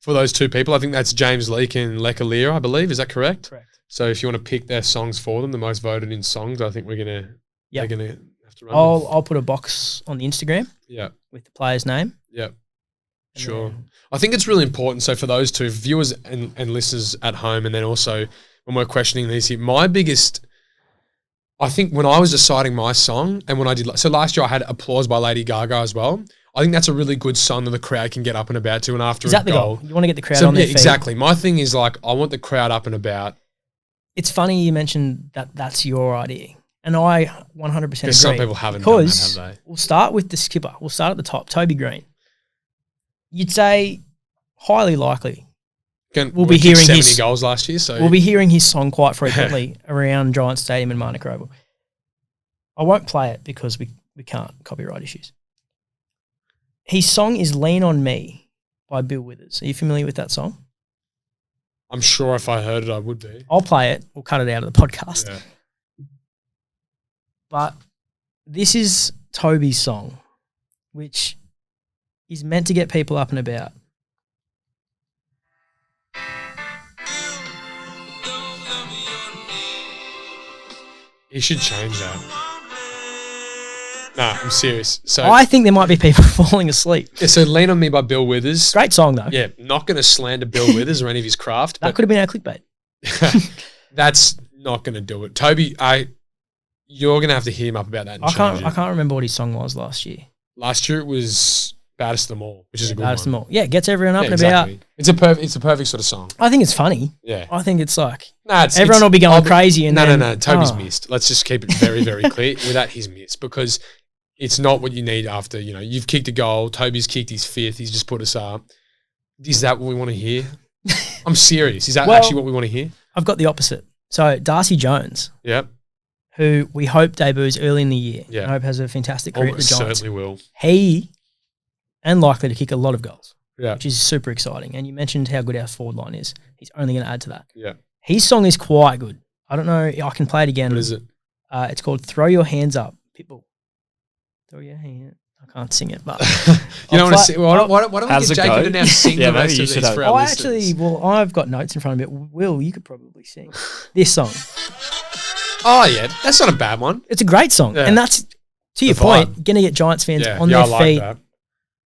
Speaker 4: those two people. I think that's James Leake and Lecalier, I believe. Is that correct?
Speaker 3: Correct.
Speaker 4: So if you want to pick their songs for them, the most voted in songs, I think they're going to have to run.
Speaker 3: I'll put a box on the Instagram
Speaker 4: Yeah.
Speaker 3: with the player's name.
Speaker 4: Yeah.
Speaker 3: And
Speaker 4: Sure.
Speaker 3: then-
Speaker 4: I think it's really important. So for those two viewers and listeners at home, and then also when we're questioning these here, my biggest, I think when I was deciding my song and when I did, so last year I had Applause by Lady Gaga as well. I think that's a really good song that the crowd can get up and about to. And after
Speaker 3: Is
Speaker 4: a
Speaker 3: that the
Speaker 4: goal,
Speaker 3: goal? You want to get the crowd
Speaker 4: so
Speaker 3: on their feet.
Speaker 4: exactly. My thing is like, I want the crowd up and about.
Speaker 3: It's funny you mentioned that that's your idea. And I 100% agree.
Speaker 4: Because some people haven't done
Speaker 3: Because
Speaker 4: that, have they?
Speaker 3: we'll start with the skipper. We'll start at the top, Toby Green. You'd say highly likely We'll be
Speaker 4: We kicked
Speaker 3: hearing
Speaker 4: 70
Speaker 3: his-
Speaker 4: goals last year. So
Speaker 3: we'll be hearing his song quite frequently around Giant Stadium and Marnock Oval. I won't play it because we can't, copyright issues. His song is Lean On Me by Bill Withers. Are you familiar with that song?
Speaker 4: I'm sure if I heard it, I would be.
Speaker 3: I'll play it. We'll cut it out of the podcast.
Speaker 4: Yeah.
Speaker 3: But this is Toby's song, which is meant to get people up and about.
Speaker 4: He should change that. Nah, I'm serious. So
Speaker 3: I think there might be people falling asleep.
Speaker 4: yeah, so Lean On Me by Bill Withers.
Speaker 3: Great song, though.
Speaker 4: Yeah, not going to slander Bill Withers or any of his craft,
Speaker 3: That
Speaker 4: but
Speaker 3: could have been our clickbait.
Speaker 4: that's not going to do it. Toby, you're going to have to hear him up about that and
Speaker 3: I
Speaker 4: change
Speaker 3: can't
Speaker 4: it.
Speaker 3: remember what his song was last year.
Speaker 4: Last year it was Baddest of Them All, which is a good
Speaker 3: Baddest
Speaker 4: one.
Speaker 3: of Them All. Yeah, it gets everyone up
Speaker 4: Yeah,
Speaker 3: and about.
Speaker 4: exactly. It's a perfect sort of song.
Speaker 3: I think it's funny.
Speaker 4: Yeah.
Speaker 3: I think it's like
Speaker 4: Nah,
Speaker 3: everyone will be going
Speaker 4: I'll
Speaker 3: crazy. And then,
Speaker 4: No. Toby's
Speaker 3: oh.
Speaker 4: missed. Let's just keep it very, very clear. With that, he's missed because it's not what you need after, you've kicked a goal. Toby's kicked his fifth. He's just put us up. Is that what we want to hear? I'm serious. Is that
Speaker 3: Well-
Speaker 4: actually what we want to hear?
Speaker 3: I've got the opposite. So Darcy Jones,
Speaker 4: Yep.
Speaker 3: who we hope debuts early in the year.
Speaker 4: Yeah.
Speaker 3: I hope has a fantastic career at the
Speaker 4: Almost
Speaker 3: Giants.
Speaker 4: certainly will.
Speaker 3: He and likely to kick a lot of goals,
Speaker 4: Yeah.
Speaker 3: which is super exciting. And you mentioned how good our forward line is. He's only going to add to that.
Speaker 4: Yeah.
Speaker 3: His song is quite good. I don't know. I can play it again.
Speaker 4: What is it?
Speaker 3: It's called Throw Your Hands Up. Pitbull. Throw your hand. I can't sing it, but
Speaker 4: You don't want to
Speaker 3: play-
Speaker 4: see. Why don't we
Speaker 5: How's
Speaker 4: get
Speaker 5: it
Speaker 4: Jacob
Speaker 5: go?
Speaker 4: to now sing
Speaker 5: Yeah,
Speaker 4: the
Speaker 5: maybe
Speaker 4: rest
Speaker 5: you
Speaker 4: of
Speaker 5: should
Speaker 4: these
Speaker 5: have-
Speaker 4: for our
Speaker 3: I
Speaker 4: listeners?
Speaker 3: I've got notes in front of me. Will, you could probably sing this song.
Speaker 4: Oh, yeah. That's not a bad one.
Speaker 3: It's a great song.
Speaker 4: Yeah.
Speaker 3: And that's, to your
Speaker 4: The
Speaker 3: point,
Speaker 4: vibe.
Speaker 3: going to get Giants fans
Speaker 4: Yeah,
Speaker 3: on
Speaker 4: I
Speaker 3: their
Speaker 4: like
Speaker 3: feet.
Speaker 4: that.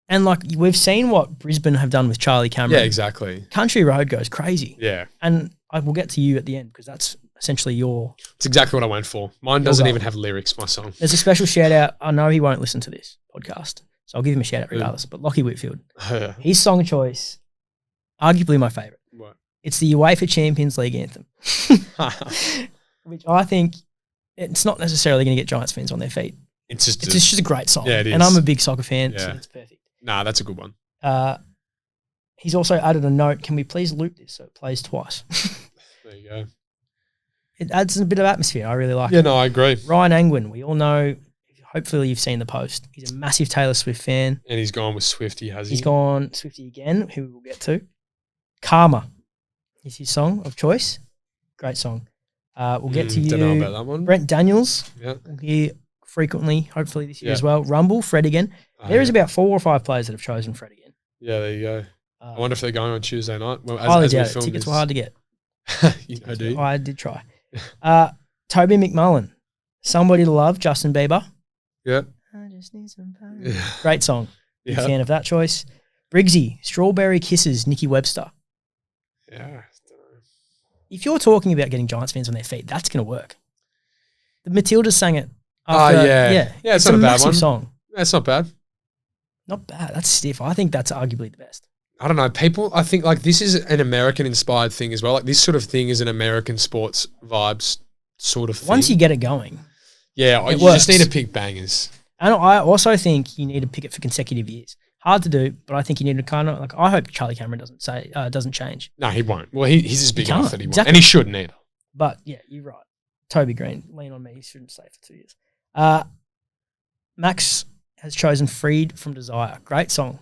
Speaker 3: And like we've seen what Brisbane have done with Charlie Cameron.
Speaker 4: Yeah, exactly.
Speaker 3: Country Road goes crazy.
Speaker 4: Yeah.
Speaker 3: And I will get to you at the end because that's essentially your.
Speaker 4: It's exactly what I went for. Mine doesn't
Speaker 3: goal.
Speaker 4: even have lyrics, my song.
Speaker 3: There's a special shout out. I know he won't listen to this podcast, so I'll give him a shout out
Speaker 4: Who?
Speaker 3: regardless. But Lockie Whitfield,
Speaker 4: Yeah.
Speaker 3: his song choice, arguably my favourite.
Speaker 4: What?
Speaker 3: It's the UEFA Champions League anthem, which I think it's not necessarily going to get Giants fans on their feet.
Speaker 4: It's just,
Speaker 3: It's just a great song.
Speaker 4: Yeah, it
Speaker 3: And
Speaker 4: is.
Speaker 3: I'm a big soccer fan, so
Speaker 4: Yeah.
Speaker 3: it's perfect.
Speaker 4: nah, that's a good one.
Speaker 3: He's also added a note. Can we please loop this so it plays twice?
Speaker 4: There you go.
Speaker 3: It adds a bit of atmosphere. I really like
Speaker 4: Yeah,
Speaker 3: it.
Speaker 4: no, I agree.
Speaker 3: Ryan Angwin, we all know, hopefully you've seen the post. He's a massive Taylor Swift fan.
Speaker 4: And he's gone with Swifty, has he?
Speaker 3: He's gone Swifty again, who we'll get to. Karma is his song of choice. Great song. We'll get to
Speaker 4: Don't know
Speaker 3: you.
Speaker 4: about that one.
Speaker 3: Brent Daniels,
Speaker 4: Yeah.
Speaker 3: we'll hear frequently, hopefully this year
Speaker 4: Yeah.
Speaker 3: as well. Rumble, Fred again. There is
Speaker 4: yeah.
Speaker 3: about 4 or 5 players that have chosen Fred again.
Speaker 4: Yeah, there you go. I wonder if they're going on Tuesday night. Well,
Speaker 3: Highly
Speaker 4: as we
Speaker 3: doubt it.
Speaker 4: film
Speaker 3: Tickets
Speaker 4: this.
Speaker 3: were hard to get.
Speaker 4: You know, dude.
Speaker 3: I did try. Toby McMullen, Somebody to Love, Justin Bieber.
Speaker 4: Yeah.
Speaker 3: I just need some time.
Speaker 4: Yeah.
Speaker 3: Great song. Big
Speaker 4: Yeah.
Speaker 3: fan of that choice. Briggsy, Strawberry Kisses, Nikki Webster.
Speaker 4: Yeah.
Speaker 3: If you're talking about getting Giants fans on their feet, that's going to work. The Matildas sang it.
Speaker 4: Oh,
Speaker 3: after-
Speaker 4: yeah. Yeah, it's not a bad
Speaker 3: massive
Speaker 4: one.
Speaker 3: song.
Speaker 4: That's not bad.
Speaker 3: Not bad. That's stiff. I think that's arguably the best.
Speaker 4: I don't know. People, I think like this is an American inspired thing as well. Like this sort of thing is an American sports vibes sort of thing.
Speaker 3: Once you get it going,
Speaker 4: yeah,
Speaker 3: it
Speaker 4: you
Speaker 3: works.
Speaker 4: just need to pick bangers.
Speaker 3: And I also think you need to pick it for consecutive years. Hard to do, but I think you need to kind of like. I hope Charlie Cameron doesn't change.
Speaker 4: No, he won't. Well, he's just big enough
Speaker 3: can't,
Speaker 4: that he won't.
Speaker 3: exactly.
Speaker 4: And he shouldn't either.
Speaker 3: But yeah, you're right. Toby Green, lean on me. He shouldn't stay for 2 years. Max has chosen "Freed from Desire." Great song.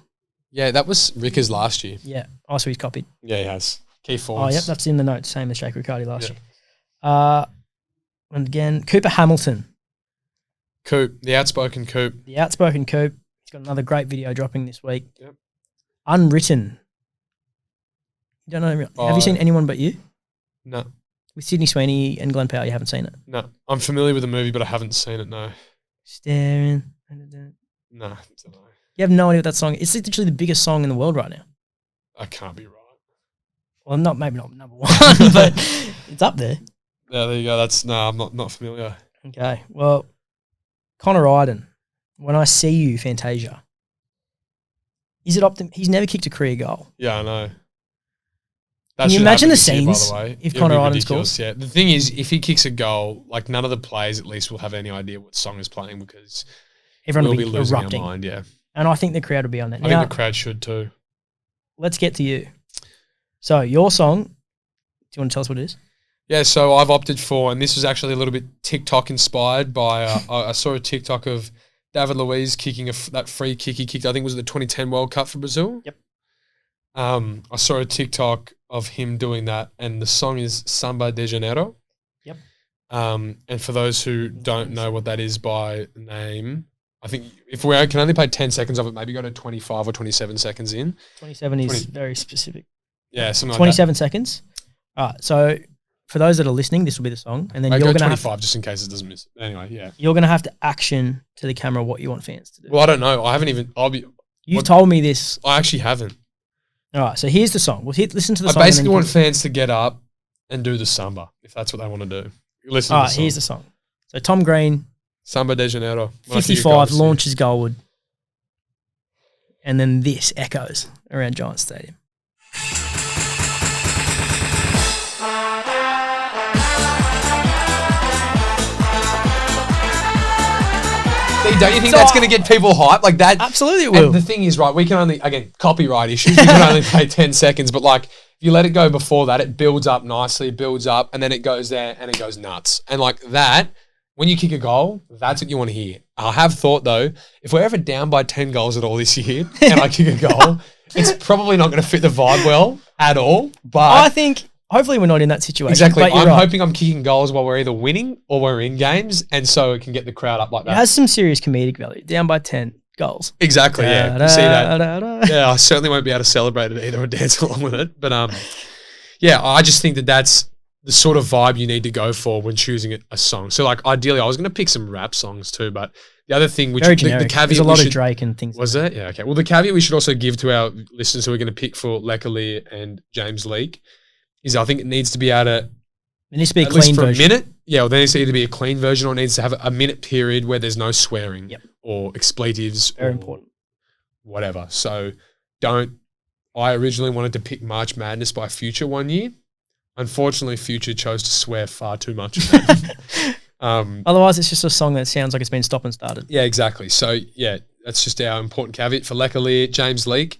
Speaker 4: Yeah, that was Ricker's last year.
Speaker 3: Yeah, so he's copied.
Speaker 4: Yeah, he has. Key
Speaker 3: Oh,
Speaker 4: forwards.
Speaker 3: yep, that's in the notes. Same as Jake Riccardi last
Speaker 4: Yeah.
Speaker 3: year. And again, Cooper Hamilton,
Speaker 4: Coop, the outspoken Coop.
Speaker 3: the outspoken Coop. He's got another great video dropping this week.
Speaker 4: Yep.
Speaker 3: Unwritten. You don't know? Have you seen Anyone But You?
Speaker 4: No,
Speaker 3: With Sydney Sweeney and Glenn Powell. You haven't seen it.
Speaker 4: no. I'm familiar with the movie, but I haven't seen it, no.
Speaker 3: Staring.
Speaker 4: No, I don't know.
Speaker 3: You have no idea what that song is. It's literally the biggest song in the world right now.
Speaker 4: I can't be right.
Speaker 3: Well, maybe not number one, but it's up there.
Speaker 4: Yeah, there you go. I'm not familiar.
Speaker 3: Okay. Well, Connor Iden, When I See You, Fantasia. Is it He's never kicked a career goal.
Speaker 4: Yeah, I know.
Speaker 3: Can you
Speaker 4: should
Speaker 3: imagine
Speaker 4: happen
Speaker 3: the
Speaker 4: this year, by
Speaker 3: scenes
Speaker 4: the way.
Speaker 3: if
Speaker 4: It'll
Speaker 3: Connor
Speaker 4: be
Speaker 3: Iden
Speaker 4: ridiculous,
Speaker 3: scores?
Speaker 4: Yeah. The thing is, if he kicks a goal, like none of the players at least will have any idea what song is playing because
Speaker 3: Everyone
Speaker 4: we'll
Speaker 3: will
Speaker 4: be
Speaker 3: be
Speaker 4: losing
Speaker 3: erupting.
Speaker 4: our mind, yeah.
Speaker 3: And I think the crowd will be on that.
Speaker 4: I
Speaker 3: Now,
Speaker 4: think the crowd should too.
Speaker 3: let's get to you. So, your song, do you want to tell us what it is?
Speaker 4: Yeah, so I've opted for, and this was actually a little bit TikTok inspired by, I saw a TikTok of David Luiz kicking that free kick he kicked, I think it was the 2010 World Cup for Brazil.
Speaker 3: Yep.
Speaker 4: I saw a TikTok of him doing that, and the song is Samba de Janeiro.
Speaker 3: Yep.
Speaker 4: And for those who don't know what that is by name, I think if we can only play 10 seconds of it, maybe go to 25 or 27 seconds in.
Speaker 3: 27 is
Speaker 4: 20
Speaker 3: very specific.
Speaker 4: Yeah, something like
Speaker 3: 27 seconds. All right. So, for those that are listening, this will be the song. And then
Speaker 4: that.
Speaker 3: you're
Speaker 4: Go
Speaker 3: going to
Speaker 4: 25 just in case it doesn't miss. Anyway, yeah.
Speaker 3: you're going to have to action to the camera what you want fans to do.
Speaker 4: Well, I don't know.
Speaker 3: You've told me this.
Speaker 4: I actually haven't.
Speaker 3: All right. So, here's the song. Listen to the
Speaker 4: I
Speaker 3: song. and
Speaker 4: basically
Speaker 3: then-
Speaker 4: want fans to get up and do the samba if that's what they want to do. Listen
Speaker 3: All
Speaker 4: to
Speaker 3: right.
Speaker 4: the song.
Speaker 3: Here's the song. So, Tom Green,
Speaker 4: Samba de Janeiro. When I see your
Speaker 3: 55,
Speaker 4: goals,
Speaker 3: launches goalward. And then this echoes around Giants Stadium.
Speaker 4: Don't you think that's going to get people hyped like that?
Speaker 3: Absolutely it will.
Speaker 4: And the thing is, right, we can only, again, copyright issues, we can only play 10 seconds, but like, if you let it go before that, it builds up nicely, builds up, and then it goes there and it goes nuts. And like that, when you kick a goal, that's what you want to hear. I have thought though, if we're ever down by 10 goals at all this year and I kick a goal, it's probably not going to fit the vibe well at all. But
Speaker 3: I think hopefully we're not in that situation.
Speaker 4: exactly,
Speaker 3: But you're
Speaker 4: I'm
Speaker 3: right.
Speaker 4: hoping I'm kicking goals while we're either winning or we're in games, and so it can get the crowd up like
Speaker 3: It
Speaker 4: that.
Speaker 3: has some serious comedic value. Down by 10 goals.
Speaker 4: Exactly, yeah. You see that.
Speaker 3: Da-da-da-da.
Speaker 4: Yeah, I certainly won't be able to celebrate it either or dance along with it. But yeah, I just think that that's the sort of vibe you need to go for when choosing a song. So like ideally, I was going to pick some rap songs too, but the other thing, which
Speaker 3: Very
Speaker 4: the
Speaker 3: generic.
Speaker 4: caveat
Speaker 3: There's a
Speaker 4: we
Speaker 3: lot of
Speaker 4: should-
Speaker 3: Drake and things.
Speaker 4: was there? Yeah, okay. Well, the caveat we should also give to our listeners who are going to pick for Leclerc and James Leake is I think it needs to be able to,
Speaker 3: It needs to be a
Speaker 4: at least
Speaker 3: clean
Speaker 4: for
Speaker 3: version.
Speaker 4: a minute. Yeah, well, there needs to either be a clean version or it needs to have a minute period where there's no swearing
Speaker 3: Yep.
Speaker 4: or expletives.
Speaker 3: Very
Speaker 4: or
Speaker 3: important.
Speaker 4: Whatever. So I originally wanted to pick March Madness by Future one year. Unfortunately, Future chose to swear far too much. in that.
Speaker 3: Otherwise, it's just a song that sounds like it's been stop and started.
Speaker 4: Yeah, exactly. So, yeah, that's just our important caveat for Leclerc, James Leake.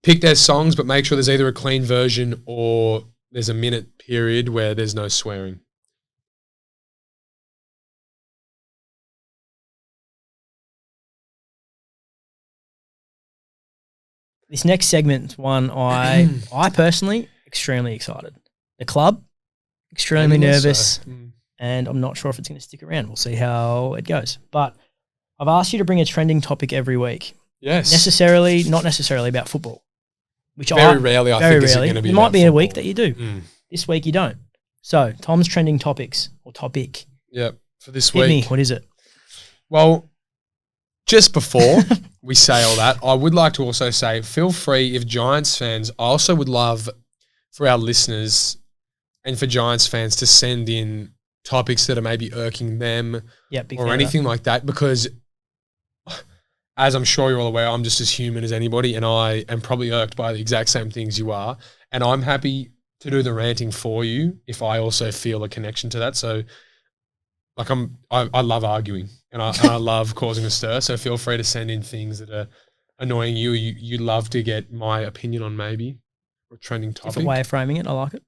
Speaker 4: Pick their songs, but make sure there's either a clean version or there's a minute period where there's no swearing.
Speaker 3: This next segment, one I personally extremely excited. The club, extremely
Speaker 4: Maybe less
Speaker 3: nervous,
Speaker 4: so.
Speaker 3: and I'm not sure if it's going to stick around. We'll see how it goes. But I've asked you to bring a trending topic every week.
Speaker 4: Yes.
Speaker 3: Not necessarily about football. Which
Speaker 4: Very rarely, I
Speaker 3: very
Speaker 4: think, is it
Speaker 3: rarely.
Speaker 4: going to be
Speaker 3: There might
Speaker 4: about
Speaker 3: be a week
Speaker 4: football.
Speaker 3: that you do.
Speaker 4: Mm.
Speaker 3: This week you don't. So Tom's trending topics or topic.
Speaker 4: Yep. For this
Speaker 3: Hit me.
Speaker 4: week.
Speaker 3: What is it?
Speaker 4: Well, just before we say all that, I would like to also say, feel free if Giants fans, I also would love for our listeners and for Giants fans to send in topics that are maybe irking them
Speaker 3: Yeah, big
Speaker 4: or
Speaker 3: fan of that.
Speaker 4: anything like that, because as I'm sure you're all aware, I'm just as human as anybody, and I am probably irked by the exact same things you are. And I'm happy to do the ranting for you if I also feel a connection to that. So like I love arguing and I love causing a stir. So feel free to send in things that are annoying you. You love to get my opinion on maybe a trending topic.
Speaker 3: Different way of framing it. I like it.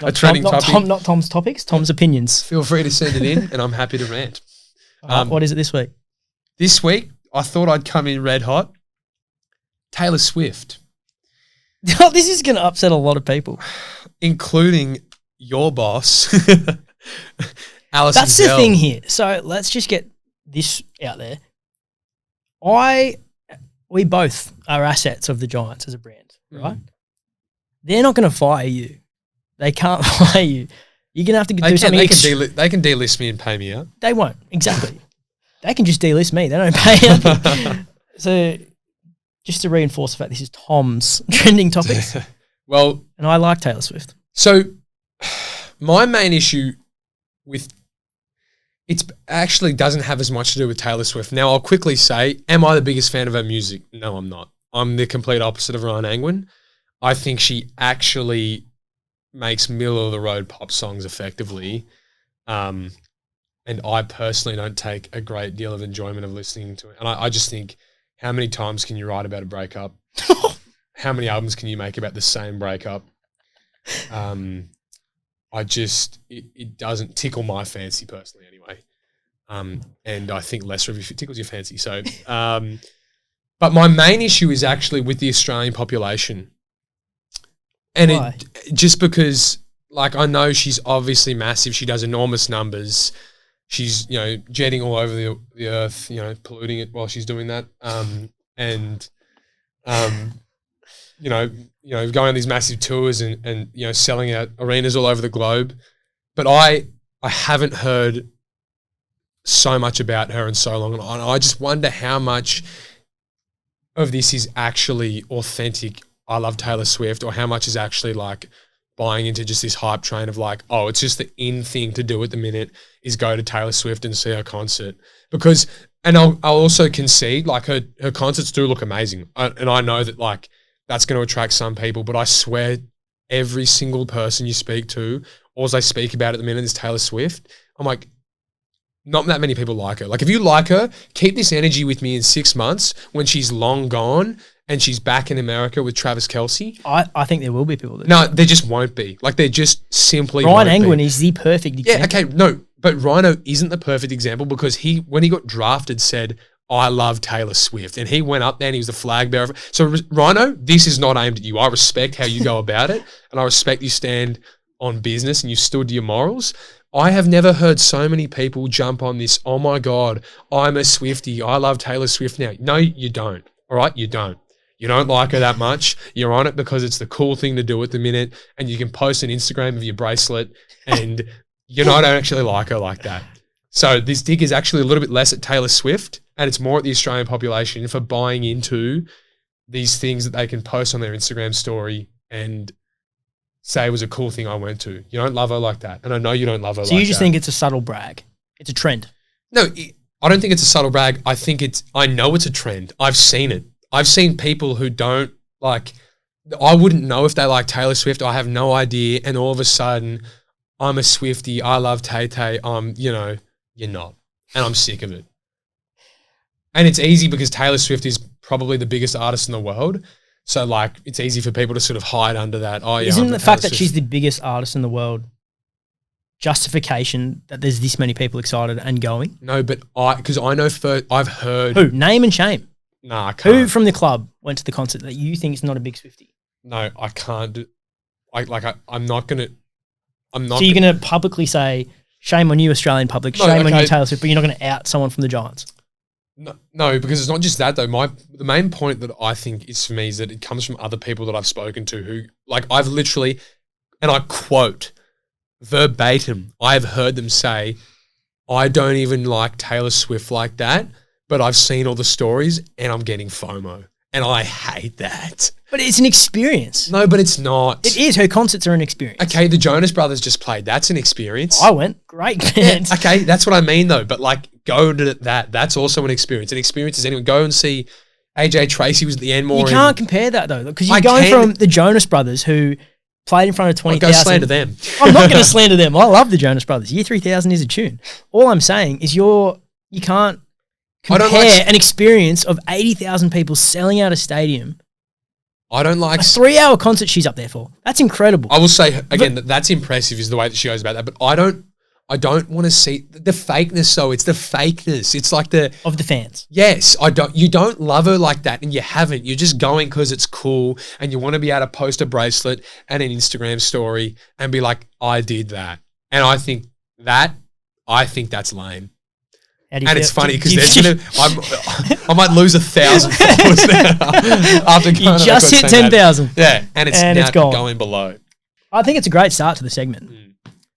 Speaker 4: A trending topic.
Speaker 3: Not Tom's topics, Tom's opinions.
Speaker 4: Feel free to send it in and I'm happy to rant.
Speaker 3: What is it this week?
Speaker 4: This week, I thought I'd come in red hot. Taylor Swift.
Speaker 3: This is going to upset a lot of people.
Speaker 4: Including your boss, Alison
Speaker 3: That's
Speaker 4: Zell.
Speaker 3: the thing here. So let's just get this out there. We both are assets of the Giants as a brand, right? They're not going to fire you. They can't fire you. You're going to have to do something.
Speaker 4: They can delist me and pay me out.
Speaker 3: They won't. Exactly. They can just delist me. They don't pay anything. So just to reinforce the fact this is Tom's trending topics.
Speaker 4: Well,
Speaker 3: and I like Taylor Swift.
Speaker 4: So my main issue with it actually doesn't have as much to do with Taylor Swift. Now, I'll quickly say, am I the biggest fan of her music? No, I'm not. I'm the complete opposite of Ryan Angwin. I think she actually makes middle-of-the-road pop songs effectively. And I personally don't take a great deal of enjoyment of listening to it. And I just think, how many times can you write about a breakup? How many albums can you make about the same breakup? It doesn't tickle my fancy personally anyway. And I think lesser of you tickles your fancy. So, but my main issue is actually with the Australian population. And
Speaker 3: Why?
Speaker 4: Just because, like, I know she's obviously massive. She does enormous numbers. She's, jetting all over the earth, polluting it while she's doing that. Going on these massive tours and selling out arenas all over the globe. But I haven't heard so much about her in so long. And I just wonder how much of this is actually authentic. I love Taylor Swift, or how much is actually like buying into just this hype train of like, oh, it's just the in thing to do at the minute is go to Taylor Swift and see her concert. Because, and I'll also concede, like her concerts do look amazing. And I know that like that's going to attract some people, but I swear every single person you speak to, all they speak about at the minute is Taylor Swift. I'm like, not that many people like her. Like, if you like her, keep this energy with me in 6 months when she's long gone and she's back in America with Travis Kelce.
Speaker 3: I think there will be people that
Speaker 4: No, there just won't be. Like, they just simply
Speaker 3: Ryan
Speaker 4: won't
Speaker 3: Angwin
Speaker 4: be.
Speaker 3: is the perfect example.
Speaker 4: Yeah, okay, no, but Rhino isn't the perfect example because when he got drafted, said, I love Taylor Swift. And he went up there and he was the flag bearer. So, Rhino, this is not aimed at you. I respect how you go about it, and I respect you stand on business and you stood to your morals. I have never heard so many people jump on this, oh my God, I'm a Swiftie, I love Taylor Swift now. No, you don't, all right? You don't. You don't like her that much. You're on it because it's the cool thing to do at the minute, and you can post an Instagram of your bracelet, and you don't actually like her like that. So this dig is actually a little bit less at Taylor Swift, and it's more at the Australian population for buying into these things that they can post on their Instagram story and say it was a cool thing I went to. You don't love her like that. And I know you don't love her like that.
Speaker 3: So you just think it's a subtle brag. It's a trend.
Speaker 4: No, I don't think it's a subtle brag. I know it's a trend. I've seen it. I've seen people who don't like, I wouldn't know if they like Taylor Swift. I have no idea. And all of a sudden, I'm a Swiftie. I love Tay-Tay. You're not. And I'm sick of it. And it's easy because Taylor Swift is probably the biggest artist in the world. So, like, it's easy for people to sort of hide under that. Oh, yeah.
Speaker 3: Isn't the fact that she's the biggest artist in the world justification that there's this many people excited and going?
Speaker 4: No, but because I know I've heard.
Speaker 3: Who? Name and shame.
Speaker 4: Nah, I can't.
Speaker 3: Who from the club went to the concert that you think is not a big Swiftie?
Speaker 4: No, I can't do. I'm not gonna.
Speaker 3: So you're gonna publicly say, "Shame on you, Australian public.
Speaker 4: No,
Speaker 3: shame on
Speaker 4: okay.
Speaker 3: you, Taylor Swift," but you're not gonna out someone from the Giants.
Speaker 4: No, because it's not just that though. The main point that I think is for me is that it comes from other people that I've spoken to who, like, I've literally, and I quote verbatim, I've heard them say, I don't even like Taylor Swift like that, but I've seen all the stories and I'm getting FOMO. And I hate that.
Speaker 3: But it's an experience.
Speaker 4: No, but it's not.
Speaker 3: It is. Her concerts are an experience.
Speaker 4: Okay, the Jonas Brothers just played. That's an experience.
Speaker 3: I went. Great band.
Speaker 4: Okay, that's what I mean though. But like, go to that. That's also an experience. An experience is anyone. Go and see AJ Tracy was at the Enmore.
Speaker 3: You can't compare that though, because you're
Speaker 4: I
Speaker 3: going
Speaker 4: can.
Speaker 3: from the Jonas Brothers, who played in front of
Speaker 4: I'll
Speaker 3: 20,000.
Speaker 4: go slander them.
Speaker 3: I'm not going to slander them. I love the Jonas Brothers. Year 3000 is a tune. All I'm saying is you can't
Speaker 4: I don't
Speaker 3: compare
Speaker 4: like-
Speaker 3: an experience of 80,000 people selling out a stadium.
Speaker 4: I don't like.
Speaker 3: A 3-hour concert she's up there for. That's incredible.
Speaker 4: I will say again that's impressive is the way that she goes about that. But I don't want to see the fakeness. So it's the fakeness. It's like
Speaker 3: of the fans.
Speaker 4: yes. You don't love her like that, and you haven't. You're just going because it's cool, and you want to be able to post a bracelet and an Instagram story and be like, I did that, and I think that's lame.
Speaker 3: How do you
Speaker 4: And
Speaker 3: feel?
Speaker 4: it's funny because
Speaker 3: Do you-
Speaker 4: there's I might lose 1,000 followers now after
Speaker 3: You
Speaker 4: going
Speaker 3: just hit 10,000.
Speaker 4: Yeah, and it's
Speaker 3: And
Speaker 4: now
Speaker 3: it's gone.
Speaker 4: going below.
Speaker 3: I think it's a great start to the segment.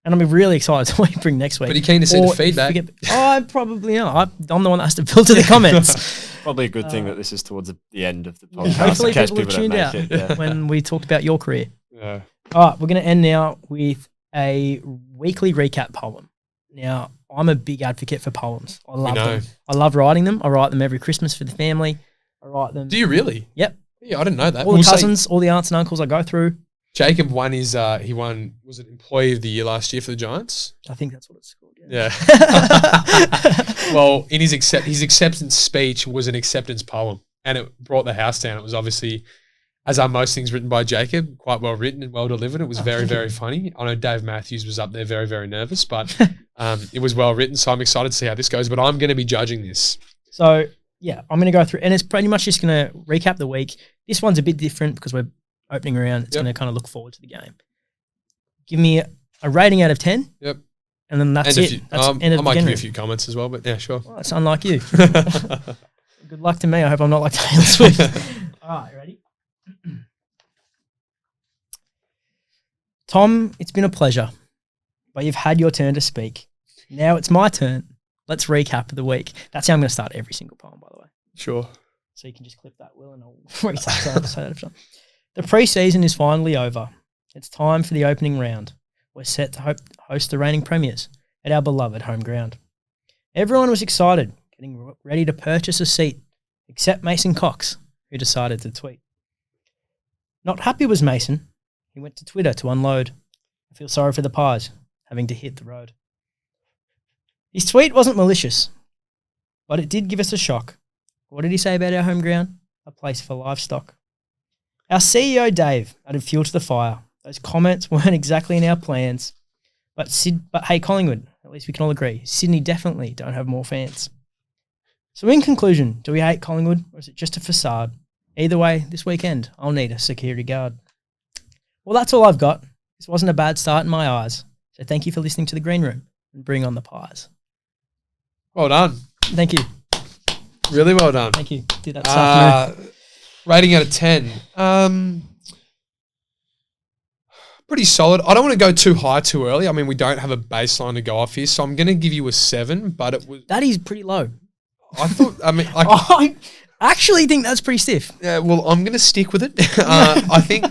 Speaker 3: And I'm really excited to what you bring next week.
Speaker 4: Pretty keen to see the feedback.
Speaker 3: I probably am. I'm the one that has to filter the comments.
Speaker 5: Probably a good thing that this is towards the end of the podcast.
Speaker 3: Hopefully
Speaker 5: in case
Speaker 3: people have
Speaker 5: don't
Speaker 3: tuned
Speaker 5: make
Speaker 3: out
Speaker 5: it, yeah.
Speaker 3: when we talked about your career.
Speaker 4: Yeah.
Speaker 3: All right, we're going to end now with a weekly recap poem. Now, I'm a big advocate for poems. I love
Speaker 4: know.
Speaker 3: them. I love writing them. I write them every Christmas for the family. I write them.
Speaker 4: Do you really?
Speaker 3: Yep.
Speaker 4: Yeah, I didn't know that.
Speaker 3: All the cousins, all the aunts and uncles I go through.
Speaker 4: Jacob won his. He won. Was it Employee of the Year last year for the Giants?
Speaker 3: I think that's what it's called. Yeah.
Speaker 4: Yeah. Well, in his acceptance speech was an acceptance poem, and it brought the house down. It was obviously, as are most things written by Jacob, quite well written and well delivered. It was very, very funny. I know Dave Matthews was up there very, very nervous, but it was well written. So I'm excited to see how this goes. But I'm going to be judging this.
Speaker 3: So, yeah, I'm going to go through, and it's pretty much just going to recap the week. This one's a bit different because we're opening around. It's
Speaker 4: Yep.
Speaker 3: going to kind of look forward to the game. Give me a rating out of 10.
Speaker 4: Yep.
Speaker 3: And then that's
Speaker 4: And
Speaker 3: it. That's
Speaker 4: I
Speaker 3: end of
Speaker 4: might give you
Speaker 3: January.
Speaker 4: a few comments as well, but yeah, sure.
Speaker 3: Well, that's unlike you. Good luck to me. I hope I'm not like Taylor Swift. All right, ready? Tom, it's been a pleasure, but you've had your turn to speak. Now it's my turn. Let's recap the week. That's how I'm going to start every single poem, by the way.
Speaker 4: Sure.
Speaker 3: So you can just clip that, Will, and I'll say that every time. The pre-season is finally over. It's time for the opening round. We're set to host the reigning premiers at our beloved home ground. Everyone was excited, getting ready to purchase a seat, except Mason Cox, who decided to tweet. Not happy was Mason. He went to Twitter to unload. I feel sorry for the Pies, having to hit the road. His tweet wasn't malicious, but it did give us a shock. What did he say about our home ground? A place for livestock. Our CEO, Dave, added fuel to the fire. Those comments weren't exactly in our plans. But hey, Collingwood, at least we can all agree, Sydney definitely don't have more fans. So in conclusion, do we hate Collingwood or is it just a facade? Either way, this weekend, I'll need a security guard. Well, that's all I've got. This wasn't a bad start in my eyes. So thank you for listening to The Green Room and bring on the Pies.
Speaker 4: Well done.
Speaker 3: Thank you.
Speaker 4: Really well done.
Speaker 3: Thank you. Did that this afternoon.
Speaker 4: Rating out of 10. Pretty solid. I don't want to go too high too early. I mean, we don't have a baseline to go off here, so I'm going to give you a 7, but it was...
Speaker 3: That is pretty low.
Speaker 4: I thought... I mean...
Speaker 3: I actually think that's pretty stiff.
Speaker 4: Yeah, well, I'm going to stick with it. I think...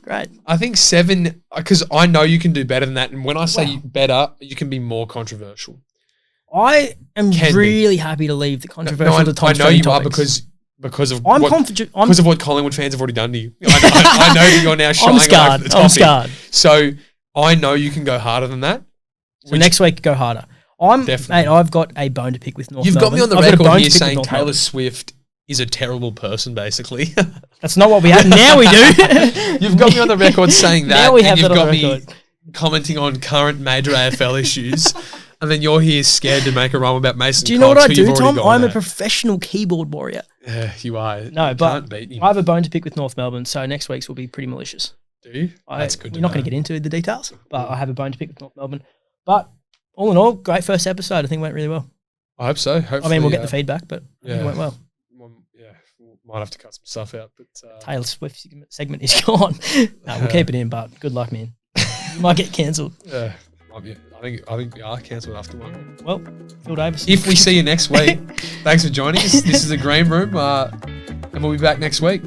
Speaker 3: Great.
Speaker 4: I think 7, because I know you can do better than that, and when I say better, you can be more controversial.
Speaker 3: I am
Speaker 4: Can be.
Speaker 3: really happy to leave the controversial to
Speaker 4: I
Speaker 3: Tom's
Speaker 4: know you
Speaker 3: topics.
Speaker 4: are because of
Speaker 3: I'm
Speaker 4: what,
Speaker 3: confident.
Speaker 4: because of what Collingwood fans have already done to you. I know that you're now shying
Speaker 3: I'm
Speaker 4: away
Speaker 3: scarred.
Speaker 4: from the
Speaker 3: I'm
Speaker 4: topic.
Speaker 3: scarred.
Speaker 4: So I know you can go harder than that.
Speaker 3: So next week, go harder.
Speaker 4: Definitely.
Speaker 3: Mate, I've got a bone to pick with North
Speaker 4: You've got me on the
Speaker 3: Melbourne. I've got a
Speaker 4: record
Speaker 3: bone
Speaker 4: here
Speaker 3: to pick with
Speaker 4: saying
Speaker 3: North
Speaker 4: Taylor
Speaker 3: Melbourne.
Speaker 4: Swift is a terrible person, basically.
Speaker 3: That's not what we have. Now we do.
Speaker 4: You've got me on the record saying that.
Speaker 3: Now we have
Speaker 4: and you've
Speaker 3: that on
Speaker 4: got
Speaker 3: the
Speaker 4: me
Speaker 3: record.
Speaker 4: commenting on current major AFL issues. And then you're here scared to make a rhyme about Mason
Speaker 3: Do you know what
Speaker 4: Cox,
Speaker 3: I
Speaker 4: who you've
Speaker 3: do,
Speaker 4: already
Speaker 3: Tom?
Speaker 4: gone
Speaker 3: I'm a
Speaker 4: at.
Speaker 3: professional keyboard warrior.
Speaker 4: Yeah, you are.
Speaker 3: No,
Speaker 4: You
Speaker 3: but
Speaker 4: can't beat him.
Speaker 3: I have a bone to pick with North Melbourne, so next week's will be pretty malicious.
Speaker 4: Do you? That's good.
Speaker 3: We're not going to get into the details, but I have a bone to pick with North Melbourne. But all in all, great first episode. I think it went really well.
Speaker 4: I hope so. Hopefully,
Speaker 3: I mean, we'll get the feedback, but I think
Speaker 4: yeah.
Speaker 3: it went well.
Speaker 4: Yeah, we might have to cut some stuff out, but
Speaker 3: Taylor Swift segment is gone. No, we'll keep it in, but good luck, man. You might get cancelled.
Speaker 4: yeah, might be, I think we are cancelled after one.
Speaker 3: Well, Phil Davis.
Speaker 4: If we see you next week, thanks for joining us. This is the Green Room, and we'll be back next week.